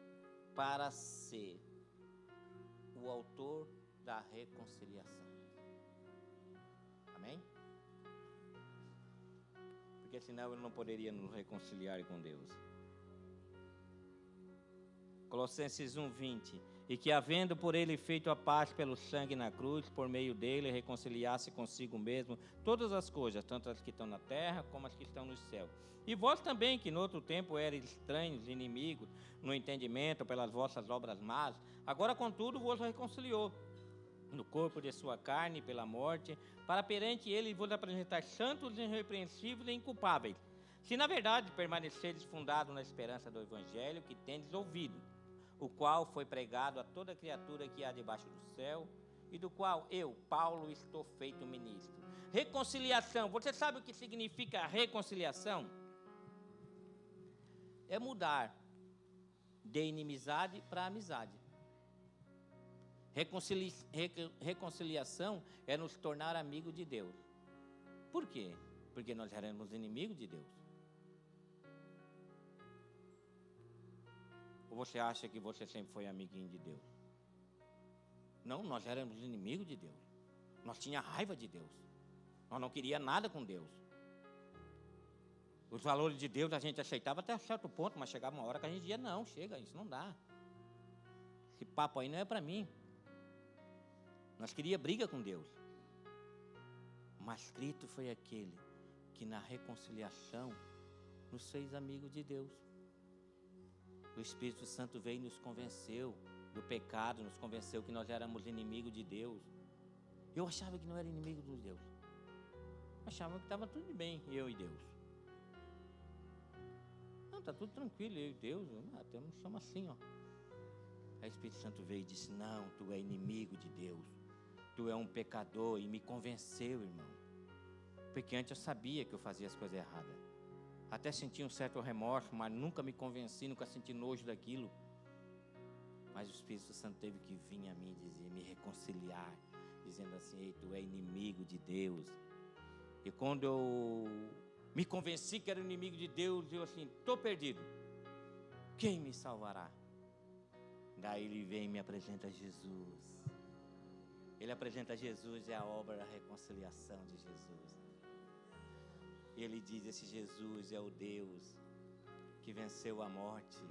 para ser o autor da reconciliação. Amém? Porque senão ele não poderia nos reconciliar com Deus. Colossenses 1,20: e que havendo por ele feito a paz pelo sangue na cruz, por meio dele reconciliasse consigo mesmo todas as coisas, tanto as que estão na terra como as que estão no céu. E vós também, que no outro tempo erais estranhos, inimigos, no entendimento, pelas vossas obras más, agora contudo vos reconciliou no corpo de sua carne pela morte, para perante ele vos apresentar santos, irrepreensíveis e inculpáveis, Se na verdade permaneceres fundados na esperança do evangelho que tendes ouvido, o qual foi pregado a toda criatura que há debaixo do céu, e do qual eu, Paulo, estou feito ministro. Reconciliação. Você sabe o que significa reconciliação? É mudar de inimizade para amizade. Reconciliação é nos tornar amigo de Deus. Por quê? Porque nós éramos inimigos de Deus. Ou você acha que você sempre foi amiguinho de Deus? Não, nós éramos inimigos de Deus. Nós tínhamos raiva de Deus. Nós não queríamos nada com Deus. Os valores de Deus a gente aceitava até certo ponto, mas chegava uma hora que a gente dizia, não, chega, isso não dá. Esse papo aí não é para mim. Nós queríamos briga com Deus. Mas Cristo foi aquele que na reconciliação nos fez amigos de Deus. O Espírito Santo veio e nos convenceu do pecado, nos convenceu que nós éramos inimigos de Deus. Eu achava que não era inimigo de Deus. Achava que estava tudo bem, eu e Deus. Não, está tudo tranquilo, eu e Deus. Até me chama assim, ó. Aí o Espírito Santo veio e disse, não, tu é inimigo de Deus. Tu é um pecador, e me convenceu, irmão. Porque antes eu sabia que eu fazia as coisas erradas. Até senti um certo remorso, mas nunca me convenci, nunca senti nojo daquilo. Mas o Espírito Santo teve que vir a mim dizer, me reconciliar, dizendo assim, ei, tu é inimigo de Deus. E quando eu me convenci que era inimigo de Deus, eu assim, estou perdido. Quem me salvará? Daí ele vem e me apresenta Jesus. Ele apresenta Jesus, é a obra da reconciliação de Jesus. E ele diz, esse Jesus é o Deus que venceu a morte.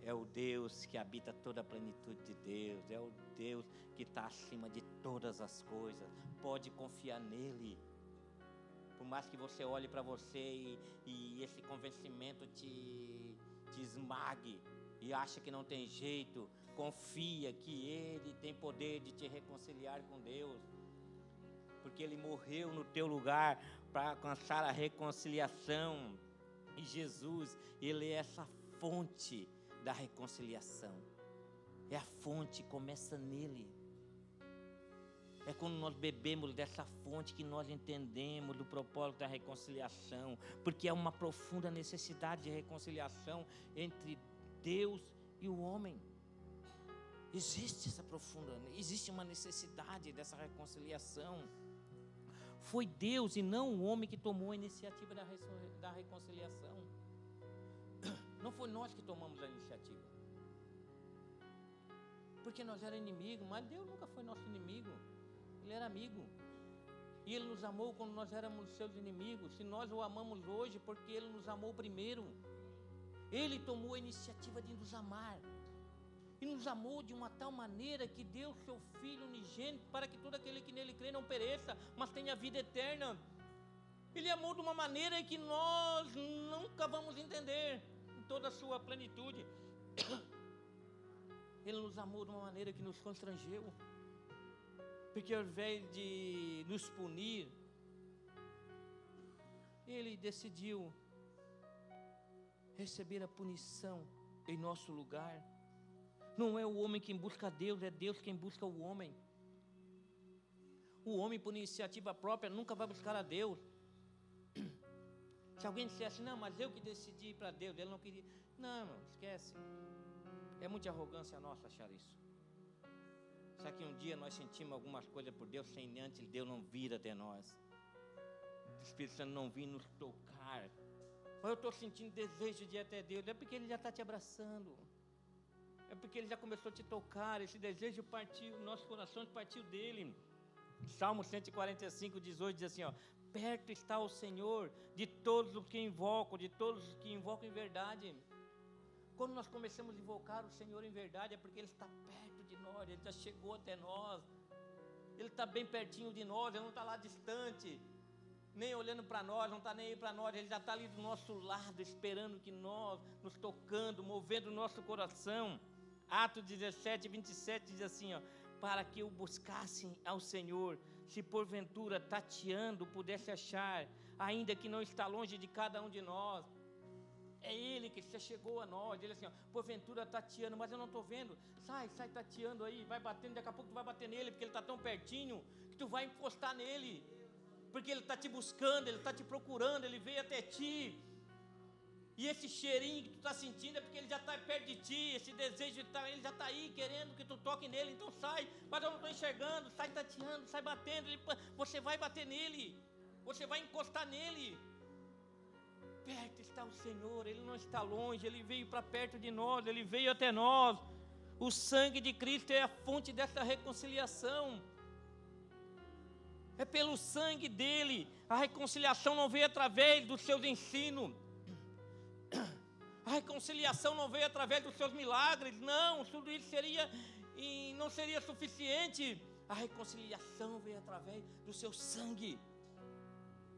É o Deus que habita toda a plenitude de Deus. É o Deus que está acima de todas as coisas. Pode confiar nele. Por mais que você olhe para você e esse convencimento te esmague e acha que não tem jeito, confia que ele tem poder de te reconciliar com Deus. Porque ele morreu no teu lugar para alcançar a reconciliação. E Jesus, ele é essa fonte da reconciliação. É a fonte, começa nele. É quando nós bebemos dessa fonte que nós entendemos do propósito da reconciliação. Porque é uma profunda necessidade de reconciliação entre Deus e o homem. Existe uma necessidade dessa reconciliação. Foi Deus e não o homem que tomou a iniciativa da reconciliação. Não foi nós que tomamos a iniciativa. Porque nós éramos inimigos, mas Deus nunca foi nosso inimigo. Ele era amigo. E Ele nos amou quando nós éramos seus inimigos. Se nós o amamos hoje, porque Ele nos amou primeiro. Ele tomou a iniciativa de nos amar. E nos amou de uma tal maneira que deu seu Filho unigênito para que todo aquele que nele crê não pereça, mas tenha vida eterna. Ele amou de uma maneira que nós nunca vamos entender em toda a sua plenitude. Ele nos amou de uma maneira que nos constrangeu. Porque ao invés de nos punir, Ele decidiu receber a punição em nosso lugar. Não é o homem quem busca Deus, é Deus quem busca o homem. O homem, por iniciativa própria, nunca vai buscar a Deus. Se alguém dissesse, não, mas eu que decidi ir para Deus, ele não queria. Não, irmão, esquece. É muita arrogância nossa achar isso. Só que um dia nós sentimos algumas coisas por Deus, sem antes Deus não vir até nós. O Espírito Santo não vir nos tocar. Mas eu estou sentindo desejo de ir até Deus. É porque Ele já está te abraçando. É porque Ele já começou a te tocar. Esse desejo partiu, nosso coração partiu dEle. Salmo 145, 18 diz assim, ó, perto está o Senhor de todos os que invocam, de todos os que invocam em verdade. Quando nós começamos a invocar o Senhor em verdade, é porque Ele está perto de nós, Ele já chegou até nós. Ele está bem pertinho de nós, Ele não está lá distante, nem olhando para nós, não está nem aí para nós, Ele já está ali do nosso lado, esperando que nós, nos tocando, movendo o nosso coração. Atos 17, 27 diz assim, ó, para que o buscassem ao Senhor, se porventura tateando pudesse achar ainda que não está longe de cada um de nós. É Ele que se chegou a nós. Ele assim, ó, porventura tateando, mas eu não estou vendo. Sai tateando aí, vai batendo, daqui a pouco tu vai bater nele, porque ele está tão pertinho, que tu vai encostar nele, porque ele está te buscando, ele está te procurando, ele veio até ti. E esse cheirinho que tu está sentindo é porque ele já está perto de ti, esse desejo, ele já está aí querendo que tu toque nele. Então sai, mas eu não estou enxergando, sai tateando, sai batendo, você vai bater nele, você vai encostar nele. Perto está o Senhor, Ele não está longe, Ele veio para perto de nós, Ele veio até nós. O sangue de Cristo é a fonte dessa reconciliação. É pelo sangue dele. A reconciliação não veio através dos seus ensinos. A reconciliação não veio através dos seus milagres. Não, tudo isso não seria suficiente. A reconciliação veio através do seu sangue.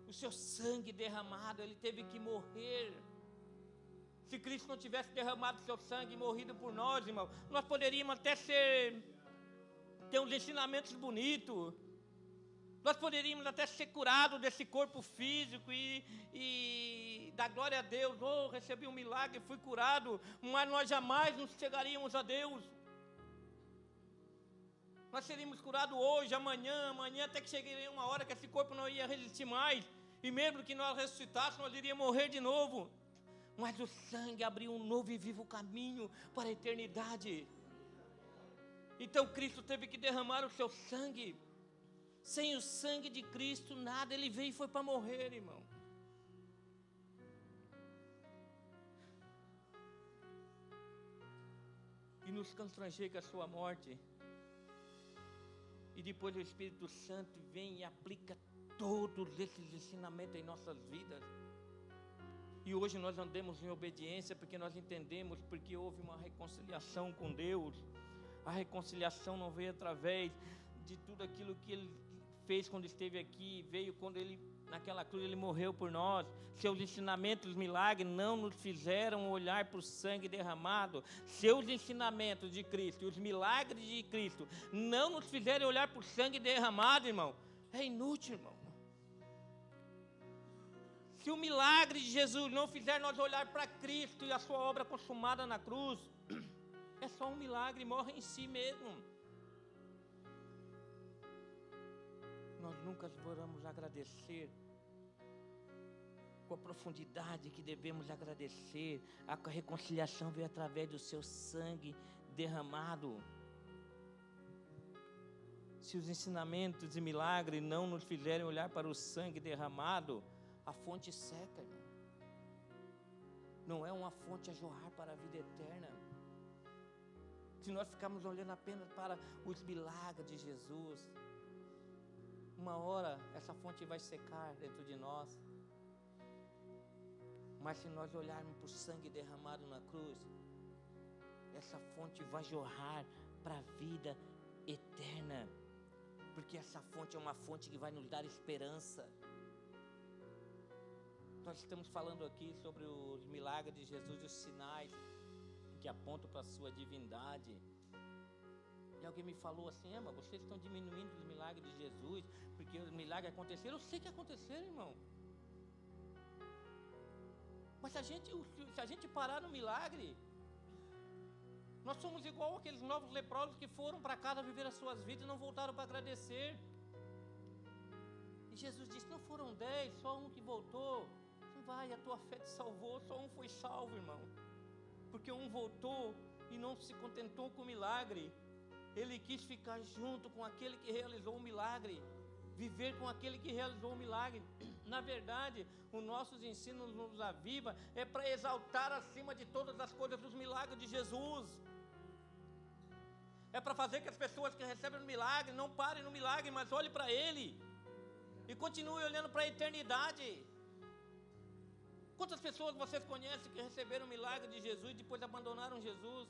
O seu sangue derramado, ele teve que morrer. Se Cristo não tivesse derramado o seu sangue e morrido por nós, irmão, nós poderíamos até ter uns ensinamentos bonitos. Nós poderíamos até ser curados desse corpo físico e dar glória a Deus. Oh, recebi um milagre, fui curado. Mas nós jamais nos chegaríamos a Deus. Nós seríamos curados hoje, amanhã, até que chegaria uma hora que esse corpo não ia resistir mais. E mesmo que nós ressuscitássemos, nós iríamos morrer de novo. Mas o sangue abriu um novo e vivo caminho para a eternidade. Então Cristo teve que derramar o seu sangue. Sem o sangue de Cristo, nada. Ele veio e foi para morrer, irmão. E nos constranger com a sua morte. E depois o Espírito Santo vem e aplica todos esses ensinamentos em nossas vidas. E hoje nós andamos em obediência porque nós entendemos, porque houve uma reconciliação com Deus. A reconciliação não veio através de tudo aquilo que Ele fez quando esteve aqui, veio quando Ele, naquela cruz, Ele morreu por nós. Seus ensinamentos, milagres, não nos fizeram olhar para o sangue derramado. Seus ensinamentos de Cristo e os milagres de Cristo não nos fizeram olhar para o sangue derramado, irmão. É inútil, irmão. Se o milagre de Jesus não fizer nós olhar para Cristo e a sua obra consumada na cruz, é só um milagre, morre em si mesmo. Nós nunca vamos agradecer com a profundidade que devemos agradecer. A reconciliação veio através do seu sangue derramado. Se os ensinamentos e milagres não nos fizerem olhar para o sangue derramado, a fonte seca, irmão. Não é uma fonte a jorrar para a vida eterna. Se nós ficarmos olhando apenas para os milagres de Jesus, uma hora essa fonte vai secar dentro de nós. Mas se nós olharmos para o sangue derramado na cruz, essa fonte vai jorrar para a vida eterna. Porque essa fonte é uma fonte que vai nos dar esperança. Nós estamos falando aqui sobre os milagres de Jesus e os sinais que apontam para a sua divindade. E alguém me falou assim, mas vocês estão diminuindo os milagres de Jesus, porque os milagres aconteceram. Eu sei que aconteceram, irmão. Mas se a gente parar no milagre, nós somos igual aqueles novos leprosos que foram para casa viver as suas vidas e não voltaram para agradecer. E Jesus disse, não foram 10, só um que voltou. Vai, a tua fé te salvou, só um foi salvo, irmão. Porque um voltou e não se contentou com o milagre. Ele quis ficar junto com aquele que realizou o milagre. Viver com aquele que realizou o milagre. Na verdade, os nossos ensinos nos aviva é para exaltar acima de todas as coisas os milagres de Jesus. É para fazer que as pessoas que recebem o milagre não parem no milagre, mas olhem para ele e continuem olhando para a eternidade. Quantas pessoas vocês conhecem que receberam o milagre de Jesus e depois abandonaram Jesus?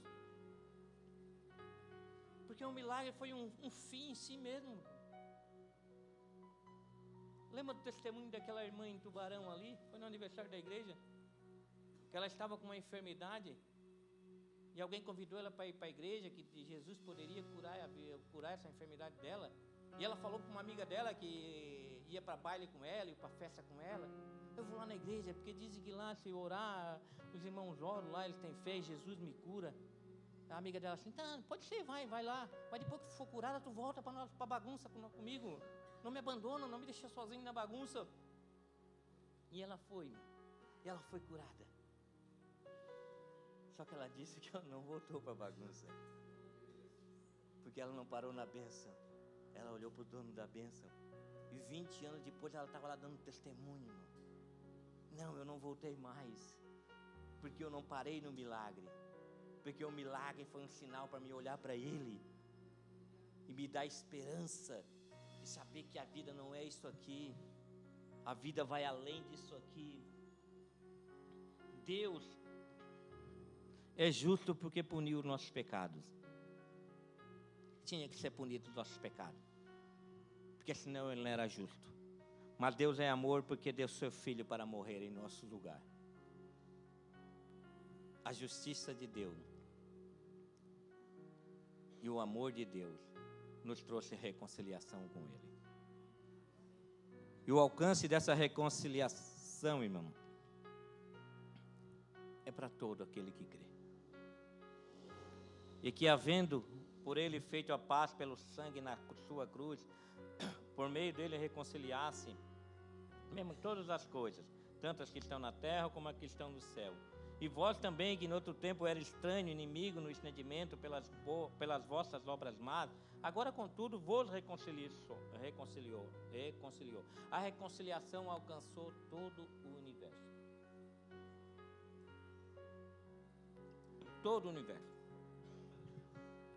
Porque o milagre foi um fim em si mesmo. Lembra do testemunho daquela irmã em Tubarão ali? Foi no aniversário da igreja. Que ela estava com uma enfermidade. E alguém convidou ela para ir para a igreja, que Jesus poderia curar essa enfermidade dela. E ela falou para uma amiga dela que ia para baile com ela, ia para festa com ela: eu vou lá na igreja, porque dizem que lá, se orar, os irmãos oram lá, eles têm fé, Jesus me cura. A amiga dela assim: tá, pode ser, vai lá. Mas depois que for curada, tu volta para bagunça comigo. Não me abandona, não me deixa sozinho na bagunça. E ela foi curada. Só que ela disse que ela não voltou para a bagunça, porque ela não parou na bênção. Ela olhou para o dono da bênção, e 20 anos depois ela estava lá dando testemunho. Não, eu não voltei mais, porque eu não parei no milagre, porque o milagre foi um sinal para me olhar para Ele e me dar esperança de saber que a vida não é isso aqui, a vida vai além disso aqui. Deus é justo porque puniu os nossos pecados. Tinha que ser punido os nossos pecados, porque senão Ele não era justo. Mas Deus é amor porque deu seu Filho para morrer em nosso lugar. A justiça de Deus e o amor de Deus nos trouxe reconciliação com Ele. E o alcance dessa reconciliação, irmão, é para todo aquele que crê. E que, havendo por Ele feito a paz pelo sangue na sua cruz, por meio dele reconciliasse mesmo todas as coisas, tanto as que estão na terra como as que estão no céu. E vós também, que no outro tempo era estranho, inimigo no entendimento pelas vossas obras más, agora contudo vos reconciliou. A reconciliação alcançou todo o universo. Todo o universo.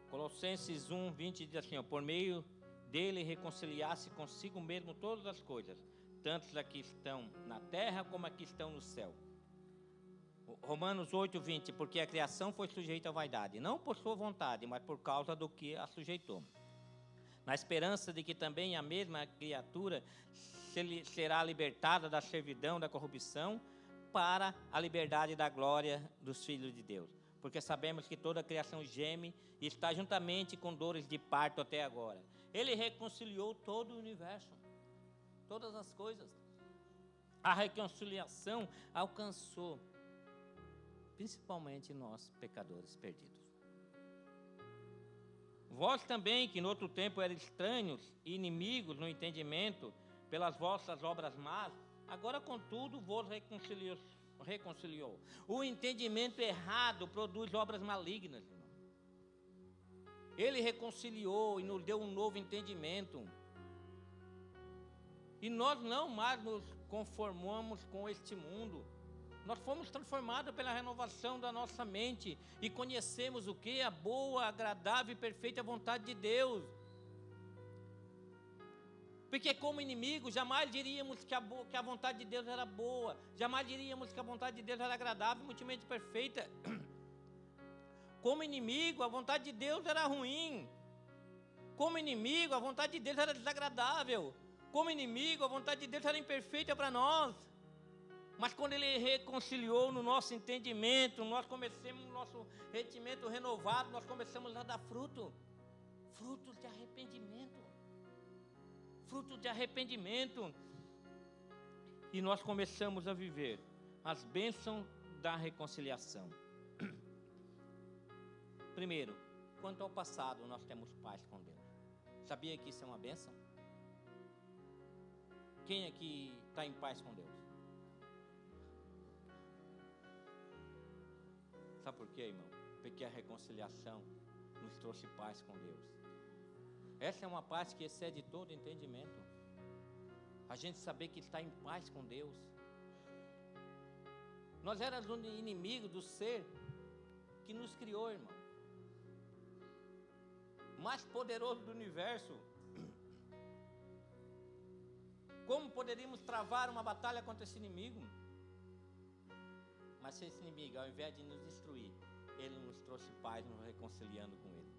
Colossenses 1:20 diz assim: por meio dele reconciliasse consigo mesmo todas as coisas, tanto as que estão na terra como as que estão no céu. Romanos 8:20, porque a criação foi sujeita à vaidade, não por sua vontade, mas por causa do que a sujeitou, na esperança de que também a mesma criatura será libertada da servidão, da corrupção, para a liberdade da glória dos filhos de Deus. Porque sabemos que toda a criação geme e está juntamente com dores de parto até agora. Ele reconciliou todo o universo, todas as coisas. A reconciliação alcançou principalmente nós, pecadores perdidos. Vós também, que no outro tempo eram estranhos e inimigos no entendimento pelas vossas obras más, agora contudo vos reconciliou. O entendimento errado produz obras malignas, irmão. Ele reconciliou e nos deu um novo entendimento. E nós não mais nos conformamos com este mundo. Nós fomos transformados pela renovação da nossa mente e conhecemos o que? A boa, agradável e perfeita vontade de Deus. Porque como inimigo, jamais diríamos que a vontade de Deus era boa, jamais diríamos que a vontade de Deus era agradável, muito menos perfeita. Como inimigo, a vontade de Deus era ruim. Como inimigo, a vontade de Deus era desagradável. Como inimigo, a vontade de Deus era imperfeita para nós. Mas quando Ele reconciliou no nosso entendimento, nós começamos o nosso entendimento renovado, nós começamos a dar frutos de arrependimento. Frutos de arrependimento. E nós começamos a viver as bênçãos da reconciliação. Primeiro, quanto ao passado, nós temos paz com Deus. Sabia que isso é uma bênção? Quem aqui está em paz com Deus? Sabe por quê, irmão? Porque a reconciliação nos trouxe paz com Deus. Essa é uma paz que excede todo entendimento. A gente saber que está em paz com Deus. Nós éramos um inimigo do ser que nos criou, irmão. Mais poderoso do universo. Como poderíamos travar uma batalha contra esse inimigo? Mas esse inimigo, ao invés de nos destruir, ele nos trouxe paz, nos reconciliando com ele.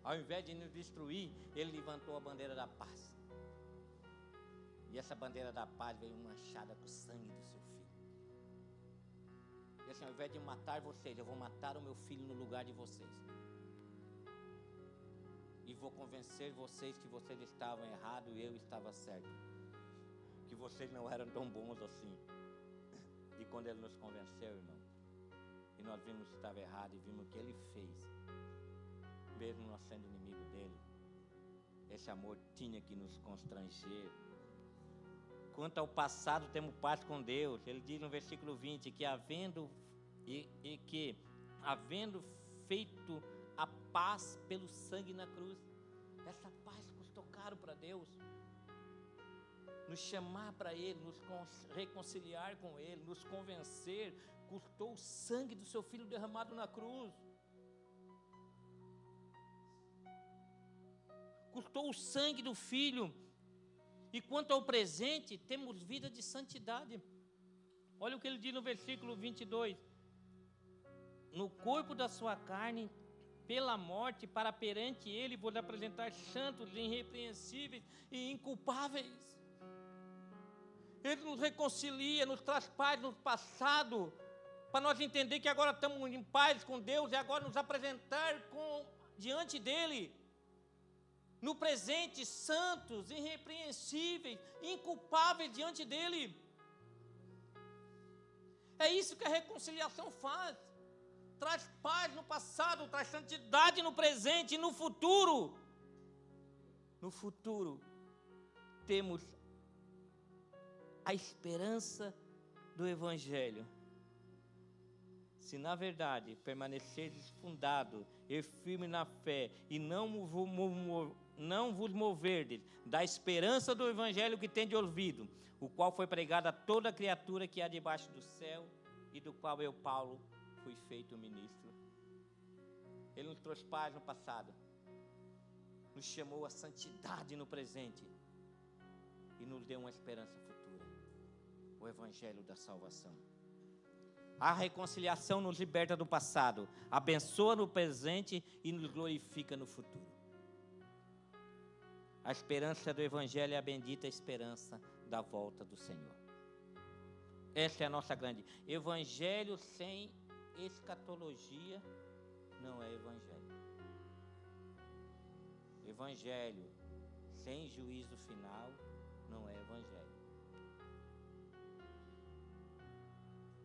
Ao invés de nos destruir, ele levantou a bandeira da paz. E essa bandeira da paz veio manchada com o sangue do seu filho. E assim, ao invés de matar vocês, eu vou matar o meu filho no lugar de vocês. E vou convencer vocês que vocês estavam errados e eu estava certo. Que vocês não eram tão bons assim. E quando Ele nos convenceu, irmão, e nós vimos que estava errado e vimos o que Ele fez, mesmo nós sendo inimigo dEle, esse amor tinha que nos constranger. Quanto ao passado, temos paz com Deus. Ele diz no versículo 20 que havendo feito a paz pelo sangue na cruz, essa paz custou caro para Deus. Nos chamar para Ele, nos reconciliar com Ele, nos convencer, custou o sangue do seu Filho derramado na cruz. Custou o sangue do Filho. E quanto ao presente, temos vida de santidade. Olha o que ele diz no versículo 22. No corpo da sua carne, pela morte, para perante Ele vos apresentar santos, irrepreensíveis e inculpáveis. Ele nos reconcilia, nos traz paz no passado, para nós entender que agora estamos em paz com Deus e agora nos apresentar diante dEle. No presente, santos, irrepreensíveis, inculpáveis diante dEle. É isso que a reconciliação faz. Traz paz no passado, traz santidade no presente e no futuro. No futuro, temos a esperança do Evangelho. Se na verdade permaneceres fundado e firme na fé e não vos moverdes da esperança do Evangelho que tendes ouvido, o qual foi pregado a toda criatura que há debaixo do céu e do qual eu, Paulo, fui feito ministro. Ele nos trouxe paz no passado, nos chamou a santidade no presente e nos deu uma esperança futura, o Evangelho da salvação. A reconciliação nos liberta do passado, abençoa no presente e nos glorifica no futuro. A esperança do Evangelho é a bendita esperança da volta do Senhor. Essa é a nossa grande. Evangelho sem escatologia não é Evangelho. Evangelho sem juízo final não é Evangelho.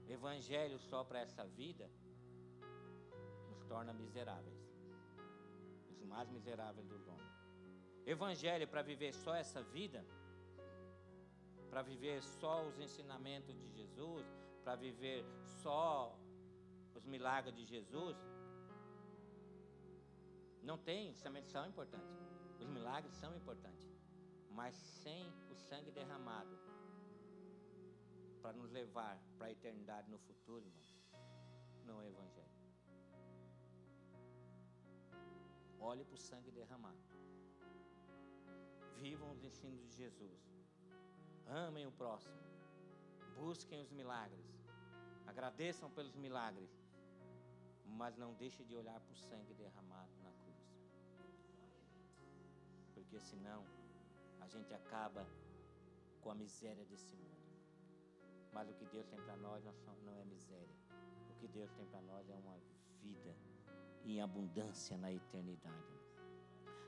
Evangelho só para essa vida nos torna miseráveis, os mais miseráveis dos homens. Evangelho para viver só essa vida, para viver só os ensinamentos de Jesus, para viver só os milagres de Jesus, não tem. Os ensinamentos são importantes, os milagres são importantes, mas sem o sangue derramado para nos levar para a eternidade no futuro, irmãos, não é Evangelho. Olhe para o sangue derramado. Vivam os ensinos de Jesus. Amem o próximo. Busquem os milagres. Agradeçam pelos milagres. Mas não deixem de olhar para o sangue derramado na cruz. Porque senão a gente acaba com a miséria desse mundo. Mas o que Deus tem para nós não é miséria. O que Deus tem para nós é uma vida em abundância na eternidade.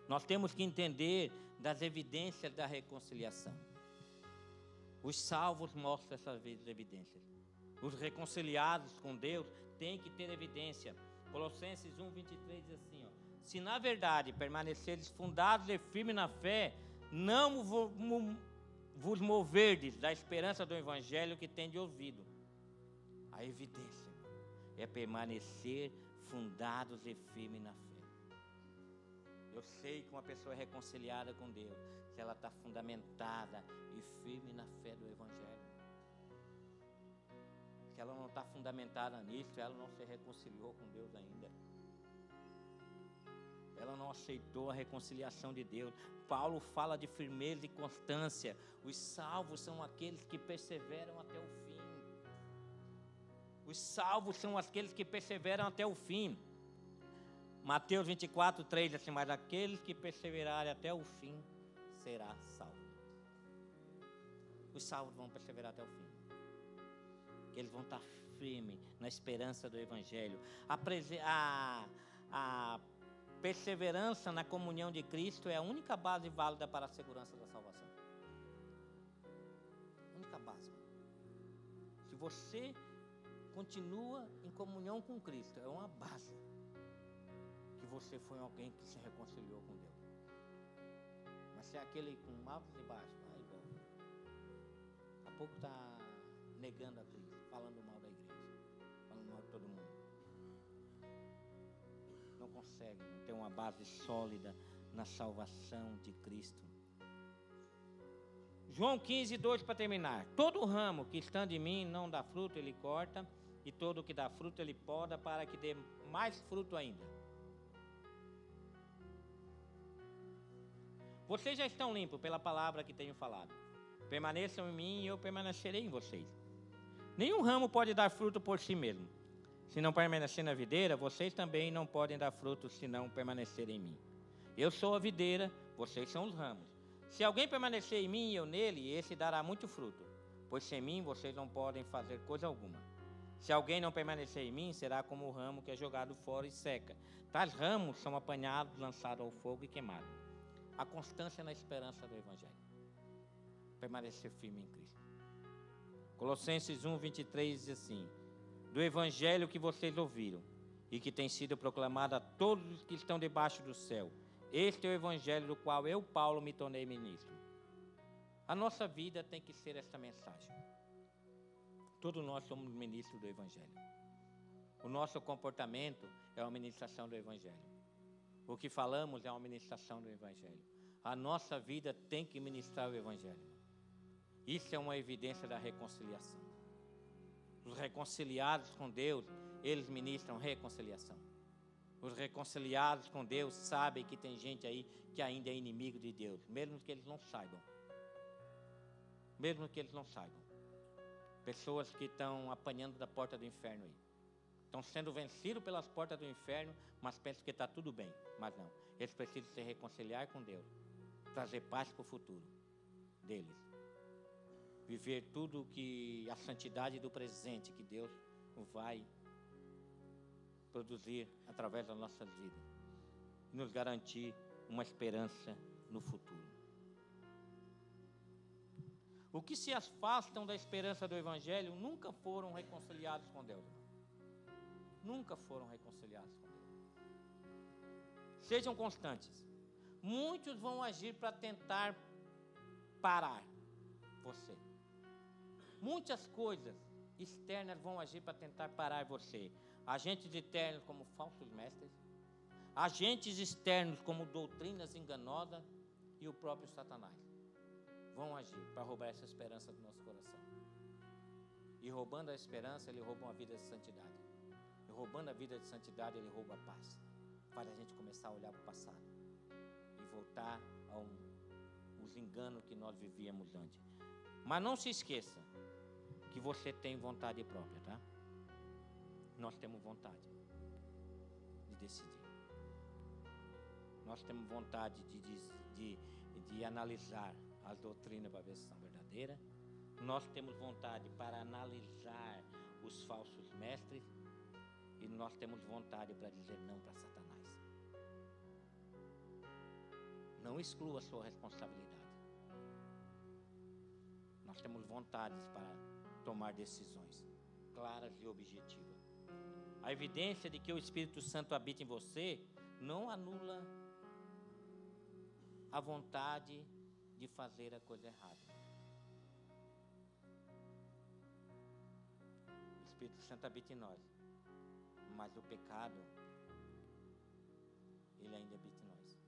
Nós temos que entender das evidências da reconciliação. Os salvos mostram essas evidências. Os reconciliados com Deus têm que ter evidência. Colossenses 1:23 diz assim, ó: se na verdade permaneceres fundados e firmes na fé, não vos moverdes da esperança do Evangelho que tendes ouvido. A evidência é permanecer fundados e firmes na fé. Eu sei que uma pessoa é reconciliada com Deus se ela está fundamentada e firme na fé do Evangelho. Se ela não está fundamentada nisso, ela não se reconciliou com Deus ainda. Ela não aceitou a reconciliação de Deus. Paulo fala de firmeza e constância. Os salvos são aqueles que perseveram até o fim. Os salvos são aqueles que perseveram até o fim. Mateus 24:3 assim, mas aqueles que perseverarem até o fim será salvo. Os salvos vão perseverar até o fim. Eles vão estar firmes na esperança do Evangelho. perseverança na comunhão de Cristo é a única base válida para a segurança da salvação. Única base. Se você continua em comunhão com Cristo, é uma base que você foi alguém que se reconciliou com Deus. Mas se é aquele com altos e baixos, aí volta. Daqui a pouco está negando a Cristo, falando mal da igreja, falando mal de todo mundo. Não consegue, não tem uma base sólida na salvação de Cristo. João 15:2 para terminar. Todo ramo que estando em mim não dá fruto, ele corta, e todo que dá fruto ele poda, para que dê mais fruto ainda. Vocês já estão limpos pela palavra que tenho falado. Permaneçam em mim e eu permanecerei em vocês. Nenhum ramo pode dar fruto por si mesmo. Se não permanecer na videira, vocês também não podem dar fruto se não permanecerem em mim. Eu sou a videira, vocês são os ramos. Se alguém permanecer em mim e eu nele, esse dará muito fruto, pois sem mim vocês não podem fazer coisa alguma. Se alguém não permanecer em mim, será como o ramo que é jogado fora e seca. Tais ramos são apanhados, lançados ao fogo e queimados. A constância na esperança do Evangelho. Permanecer firme em Cristo. Colossenses 1:23 diz assim: do Evangelho que vocês ouviram e que tem sido proclamado a todos os que estão debaixo do céu. Este é o Evangelho do qual eu, Paulo, me tornei ministro. A nossa vida tem que ser esta mensagem. Todos nós somos ministros do Evangelho. O nosso comportamento é uma ministração do Evangelho. O que falamos é uma ministração do Evangelho. A nossa vida tem que ministrar o Evangelho. Isso é uma evidência da reconciliação. Os reconciliados com Deus, eles ministram reconciliação. Os reconciliados com Deus sabem que tem gente aí que ainda é inimigo de Deus, mesmo que eles não saibam. Mesmo que eles não saibam. Pessoas que estão apanhando da porta do inferno aí. Estão sendo vencidos pelas portas do inferno, mas pensam que está tudo bem. Mas não. Eles precisam se reconciliar com Deus. Trazer paz para o futuro deles. Viver tudo que a santidade do presente que Deus vai produzir através das nossas vidas. E nos garantir uma esperança no futuro. O que se afastam da esperança do Evangelho nunca foram reconciliados com Deus. Nunca foram reconciliados com Deus. Sejam constantes. Muitos vão agir para tentar parar você. Muitas coisas externas vão agir para tentar parar você. Agentes externos como falsos mestres, agentes externos como doutrinas enganosas e o próprio Satanás vão agir para roubar essa esperança do nosso coração. E roubando a esperança, ele rouba uma vida de santidade. E roubando a vida de santidade, ele rouba a paz. Faz a gente começar a olhar para o passado e voltar aos enganos que nós vivíamos antes. Mas não se esqueça que você tem vontade própria, tá? Nós temos vontade de decidir. Nós temos vontade de analisar as doutrinas para ver se são verdadeiras. Nós temos vontade para analisar os falsos mestres. E nós temos vontade para dizer não para Satanás. Não exclua a sua responsabilidade. Nós temos vontades para tomar decisões claras e objetivas. A evidência de que o Espírito Santo habita em você não anula a vontade de fazer a coisa errada. O Espírito Santo habita em nós, mas o pecado, ele ainda habita em nós.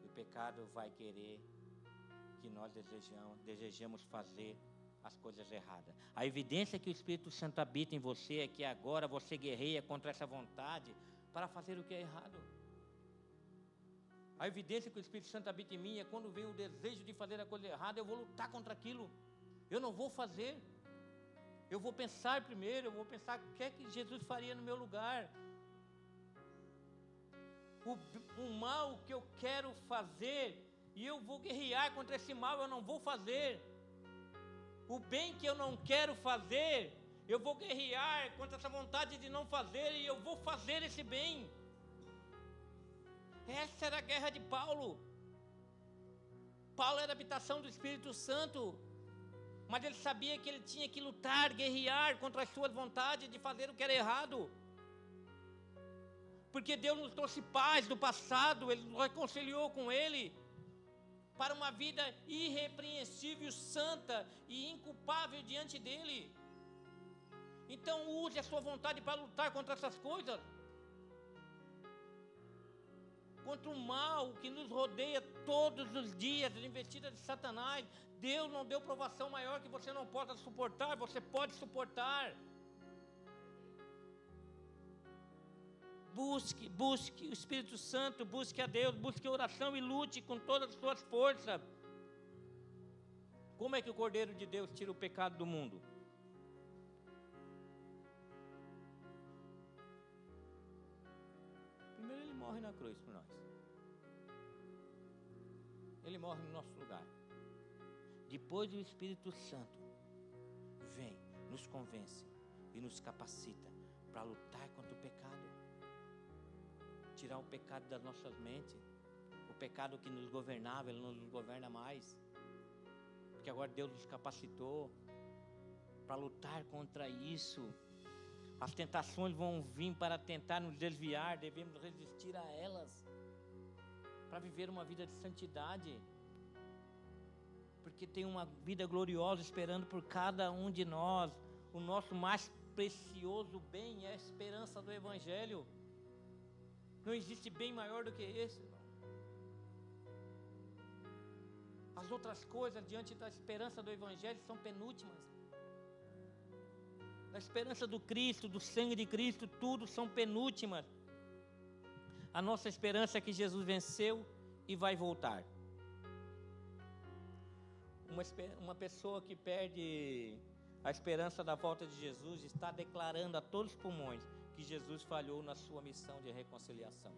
E o pecado vai querer que nós desejamos fazer as coisas erradas. A evidência que o Espírito Santo habita em você é que agora você guerreia contra essa vontade para fazer o que é errado. A evidência que o Espírito Santo habita em mim é quando vem o desejo de fazer a coisa errada, eu vou lutar contra aquilo. Eu não vou fazer. Eu vou pensar primeiro, eu vou pensar o que é que Jesus faria no meu lugar. O mal que eu quero fazer, e eu vou guerrear contra esse mal, eu não vou fazer. O bem que eu não quero fazer, eu vou guerrear contra essa vontade de não fazer, e eu vou fazer esse bem. Essa era a guerra de Paulo. Paulo era a habitação do Espírito Santo, mas ele sabia que ele tinha que lutar, guerrear contra as suas vontades de fazer o que era errado. Porque Deus nos trouxe paz do passado, Ele nos reconciliou com Ele para uma vida irrepreensível, santa e inculpável diante dEle. Então use a sua vontade para lutar contra essas coisas, contra o mal que nos rodeia todos os dias, as investidas de Satanás. Deus não deu provação maior que você não possa suportar, você pode suportar. Busque o Espírito Santo, busque a Deus, busque a oração e lute com todas as suas forças. Como é que o Cordeiro de Deus tira o pecado do mundo? Primeiro Ele morre na cruz por nós. Ele morre no nosso lugar. Depois o Espírito Santo vem, nos convence e nos capacita para lutar contra o pecado. Tirar o pecado das nossas mentes. O pecado que nos governava, ele não nos governa mais. Porque agora Deus nos capacitou para lutar contra isso. As tentações vão vir para tentar nos desviar, devemos resistir a elas, para viver uma vida de santidade. Porque tem uma vida gloriosa esperando por cada um de nós. O nosso mais precioso bem é a esperança do Evangelho. Não existe bem maior do que esse, irmão. As outras coisas diante da esperança do Evangelho são penúltimas. Da esperança do Cristo, do sangue de Cristo, tudo são penúltimas. A nossa esperança é que Jesus venceu e vai voltar. Uma pessoa que perde a esperança da volta de Jesus está declarando a todos os pulmões que Jesus falhou na sua missão de reconciliação.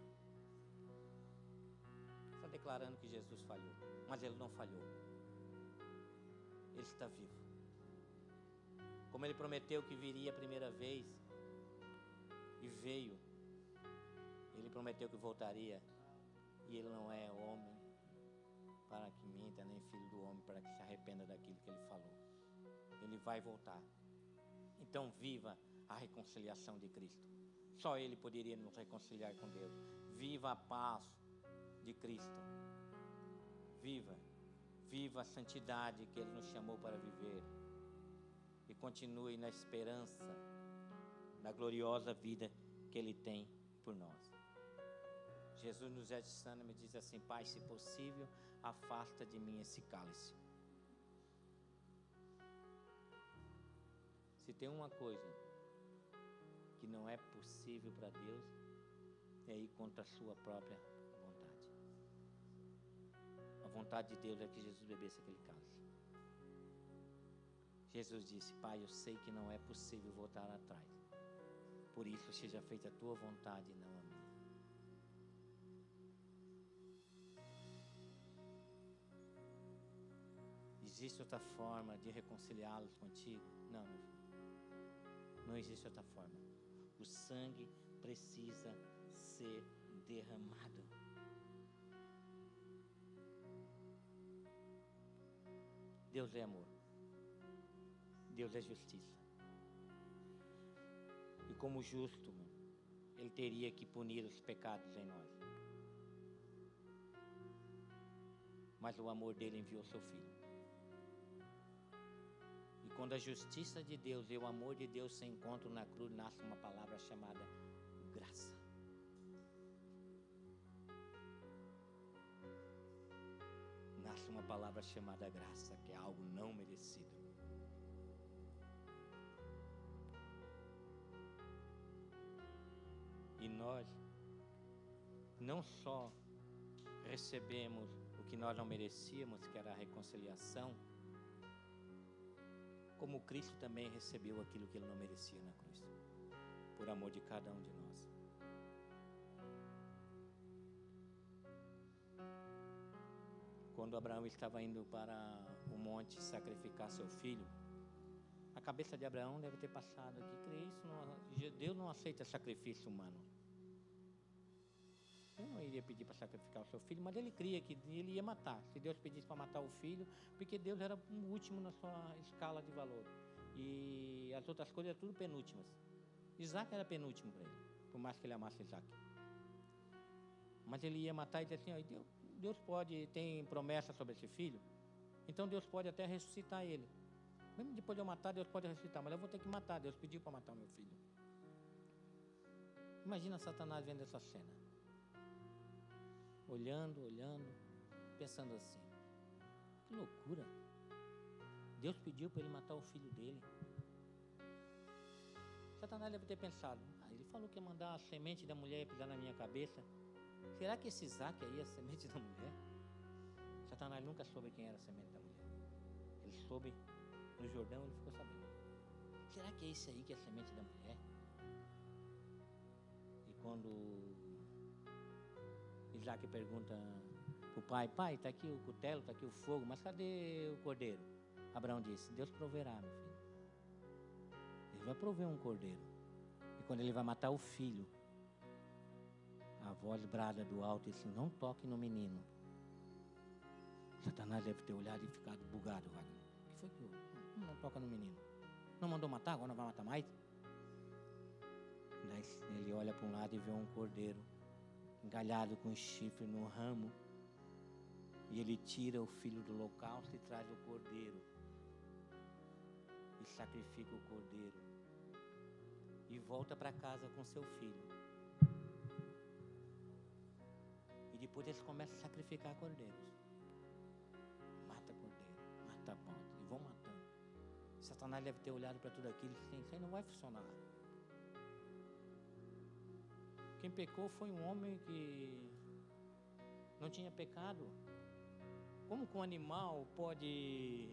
Está declarando que Jesus falhou, mas Ele não falhou. Ele está vivo. Como Ele prometeu que viria a primeira vez, e veio, Ele prometeu que voltaria, e Ele não é homem para que minta, nem filho do homem para que se arrependa daquilo que Ele falou. Ele vai voltar. Então viva a reconciliação de Cristo. Só Ele poderia nos reconciliar com Deus. Viva a paz de Cristo. Viva a santidade que Ele nos chamou para viver. E continue na esperança da gloriosa vida que Ele tem por nós. Jesus nos adiciona e diz assim: Pai, se possível, afasta de mim esse cálice. Se tem uma coisa que não é possível para Deus, é ir contra a sua própria vontade. A vontade de Deus é que Jesus bebesse aquele cálice. Jesus disse: Pai, eu sei que não é possível voltar atrás. Por isso seja feita a tua vontade e não a minha. Existe outra forma de reconciliá-los contigo? Não, meu filho. Não existe outra forma. O sangue precisa ser derramado. Deus é amor. Deus é justiça. E como justo, Ele teria que punir os pecados em nós. Mas o amor dele enviou seu Filho. E quando a justiça de Deus e o amor de Deus se encontram na cruz, nasce uma palavra chamada graça. Nasce uma palavra chamada graça, que é algo não merecido. E nós não só recebemos o que nós não merecíamos, que era a reconciliação, como Cristo também recebeu aquilo que Ele não merecia na cruz, por amor de cada um de nós. Quando Abraão estava indo para o monte sacrificar seu filho, a cabeça de Abraão deve ter passado aqui: Deus não aceita sacrifício humano. não iria pedir para sacrificar o seu filho, mas ele cria que ele ia matar. Se Deus pedisse para matar o filho, porque Deus era o último na sua escala de valor. E as outras coisas eram tudo penúltimas. Isaac era penúltimo para ele, por mais que ele amasse Isaac. Mas ele ia matar e dizia assim, ó, Deus pode, tem promessa sobre esse filho, então Deus pode até ressuscitar ele. Mesmo depois de eu matar, Deus pode ressuscitar, mas eu vou ter que matar. Deus pediu para matar o meu filho. Imagina Satanás vendo essa cena. Olhando, pensando assim, que loucura. Deus pediu para ele matar o filho dele. Satanás deve ter pensado, ele falou que ia mandar a semente da mulher pisar na minha cabeça. Será que esse Isaac aí é a semente da mulher? Satanás nunca soube quem era a semente da mulher. Ele soube no Jordão, ele ficou sabendo. Será que é esse aí que é a semente da mulher? E quando Isaac pergunta para o pai, está aqui o cutelo, está aqui o fogo, mas cadê o cordeiro? Abraão disse, Deus proverá, meu filho. Ele vai prover um cordeiro. E quando ele vai matar o filho, a voz brada do alto disse, não toque no menino. Satanás deve ter olhado e ficado bugado, Wagner. O que foi que houve? Não toca no menino. Não mandou matar, agora não vai matar mais? Daí ele olha para um lado e vê um cordeiro engalhado com chifre no ramo. E ele tira o filho do holocausto e traz o cordeiro. E sacrifica o cordeiro. E volta para casa com seu filho. E depois eles começam a sacrificar cordeiros. Mata cordeiro, mata bode. E vão matando. Satanás deve ter olhado para tudo aquilo e disse, isso aí não vai funcionar. Quem pecou foi um homem que não tinha pecado. Como que um animal pode...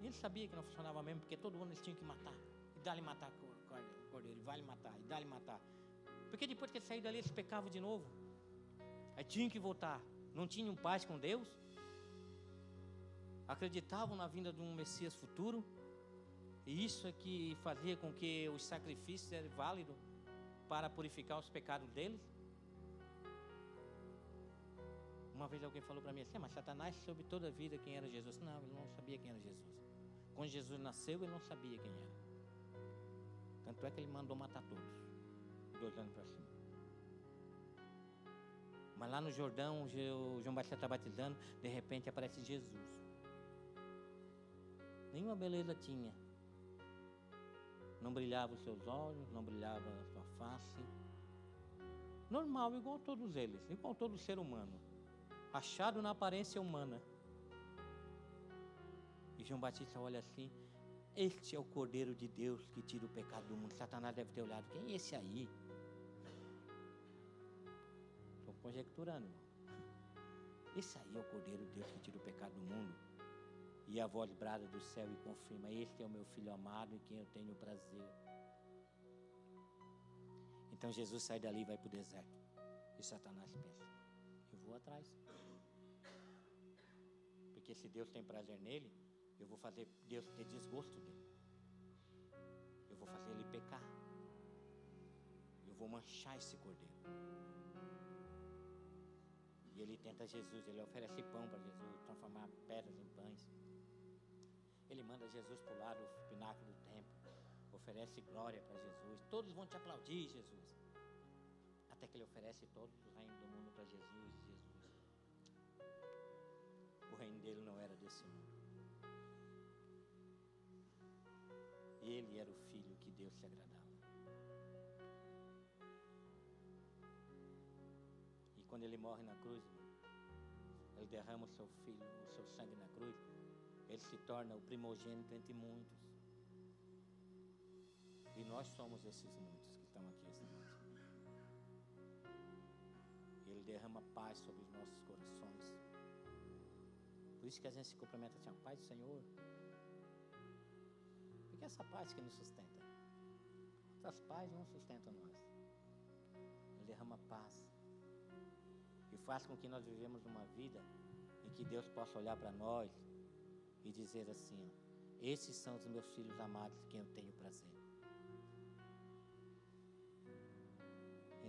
E ele sabia que não funcionava mesmo, porque todo ano eles tinham que matar. E dá-lhe matar o cordeiro, e vai-lhe matar, e dá-lhe matar. Porque depois que eles saíram dali, eles pecavam de novo. Aí tinham que voltar. Não tinham paz com Deus. Acreditavam na vinda de um Messias futuro. E isso é que fazia com que os sacrifícios eram válidos para purificar os pecados deles. Uma vez alguém falou para mim assim, mas Satanás soube toda a vida quem era Jesus. Não, ele não sabia quem era Jesus. Quando Jesus nasceu, ele não sabia quem era. Tanto é que ele mandou matar todos. 2 anos para cima. Mas lá no Jordão, o João Batista está batizando, de repente aparece Jesus. Nenhuma beleza tinha. Não brilhava os seus olhos, não brilhava a sua face. Normal, igual todos eles, igual todo ser humano. Achado na aparência humana. E João Batista olha assim, este é o Cordeiro de Deus que tira o pecado do mundo. Satanás deve ter olhado, quem é esse aí? Estou conjecturando, irmão. Esse aí é o Cordeiro de Deus que tira o pecado do mundo. E a voz brada do céu e confirma, este é o meu Filho amado em quem eu tenho prazer. Então Jesus sai dali e vai para o deserto. E Satanás pensa, eu vou atrás. Porque se Deus tem prazer nele, eu vou fazer Deus ter desgosto dele. Eu vou fazer ele pecar. Eu vou manchar esse cordeiro. E ele tenta Jesus, ele oferece pão para Jesus, transformar pedras em pães. Ele manda Jesus para o lado do pináculo do templo, oferece glória para Jesus. Todos vão te aplaudir, Jesus. Até que ele oferece todos os reinos do mundo para Jesus. O reino dele não era desse mundo. Ele era o filho que Deus se agradava. E quando ele morre na cruz, ele derrama o seu filho, o seu sangue na cruz, ele se torna o primogênito entre muitos. E nós somos esses muitos que estão aqui esta noite. Ele derrama paz sobre os nossos corações. Por isso que a gente se cumprimenta assim, a paz do Senhor. Porque é essa paz que nos sustenta. Outras paz não sustentam nós. Ele derrama paz. E faz com que nós vivemos uma vida em que Deus possa olhar para nós e dizer assim, ó, esses são os meus filhos amados, em quem eu tenho prazer.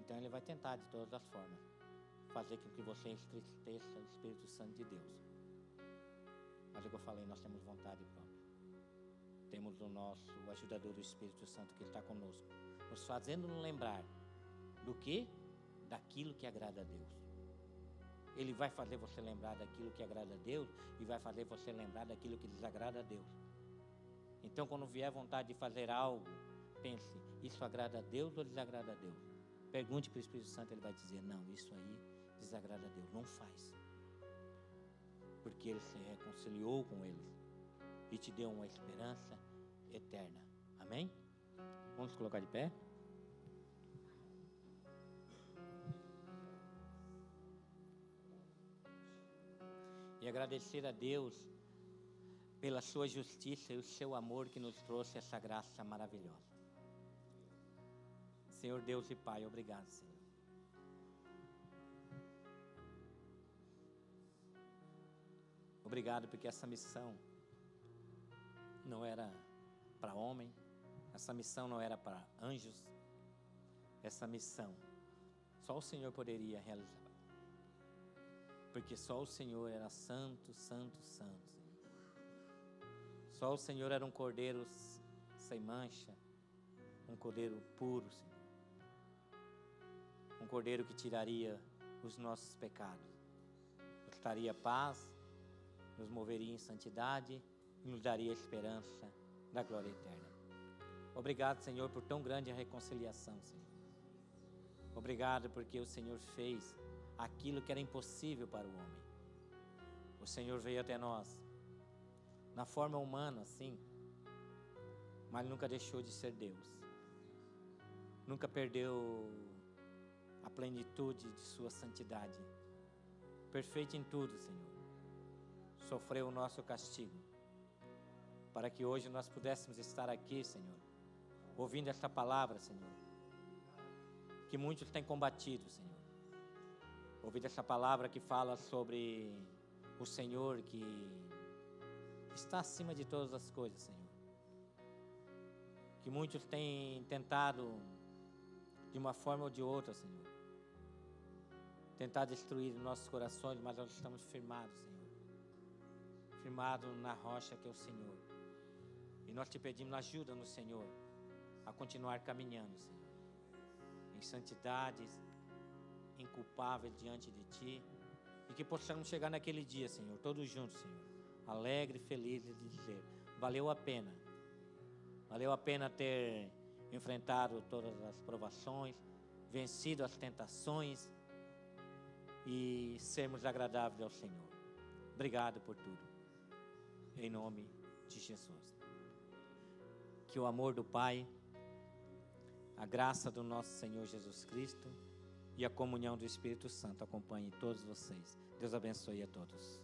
Então ele vai tentar de todas as formas fazer com que você entristeça o Espírito Santo de Deus. Mas é o que eu falei, nós temos vontade própria. Temos o nosso ajudador, o Espírito Santo, que está conosco, nos fazendo lembrar do que? Daquilo que agrada a Deus. Ele vai fazer você lembrar daquilo que agrada a Deus e vai fazer você lembrar daquilo que desagrada a Deus. Então, quando vier vontade de fazer algo, pense, isso agrada a Deus ou desagrada a Deus? Pergunte para o Espírito Santo, ele vai dizer, não, isso aí desagrada a Deus, não faz. Porque ele se reconciliou com eles e te deu uma esperança eterna. Amém? Vamos colocar de pé? E agradecer a Deus pela sua justiça e o seu amor que nos trouxe essa graça maravilhosa. Senhor Deus e Pai, obrigado, Senhor. Obrigado porque essa missão não era para homem, essa missão não era para anjos, essa missão só o Senhor poderia realizar. Porque só o Senhor era santo, santo, santo. Só o Senhor era um cordeiro sem mancha, um cordeiro puro, Senhor. Um cordeiro que tiraria os nossos pecados, nos daria paz, nos moveria em santidade e nos daria esperança da glória eterna. Obrigado, Senhor, por tão grande a reconciliação, Senhor. Obrigado porque o Senhor fez aquilo que era impossível para o homem. O Senhor veio até nós, na forma humana, sim, mas nunca deixou de ser Deus. Nunca perdeu a plenitude de sua santidade. Perfeito em tudo, Senhor. Sofreu o nosso castigo, para que hoje nós pudéssemos estar aqui, Senhor, ouvindo esta palavra, Senhor, que muitos têm combatido, Senhor. Ouvindo essa palavra que fala sobre o Senhor que está acima de todas as coisas, Senhor. Que muitos têm tentado, de uma forma ou de outra, Senhor, tentar destruir nossos corações, mas nós estamos firmados, Senhor. Firmados na rocha que é o Senhor. E nós te pedimos, ajuda-nos, Senhor, a continuar caminhando, Senhor, em santidades, inculpável diante de Ti, e que possamos chegar naquele dia, Senhor, todos juntos, Senhor, alegre, felizes de dizer, valeu a pena ter enfrentado todas as provações, vencido as tentações e sermos agradáveis ao Senhor. Obrigado por tudo, em nome de Jesus. Que o amor do Pai, a graça do nosso Senhor Jesus Cristo e a comunhão do Espírito Santo acompanhe todos vocês. Deus abençoe a todos.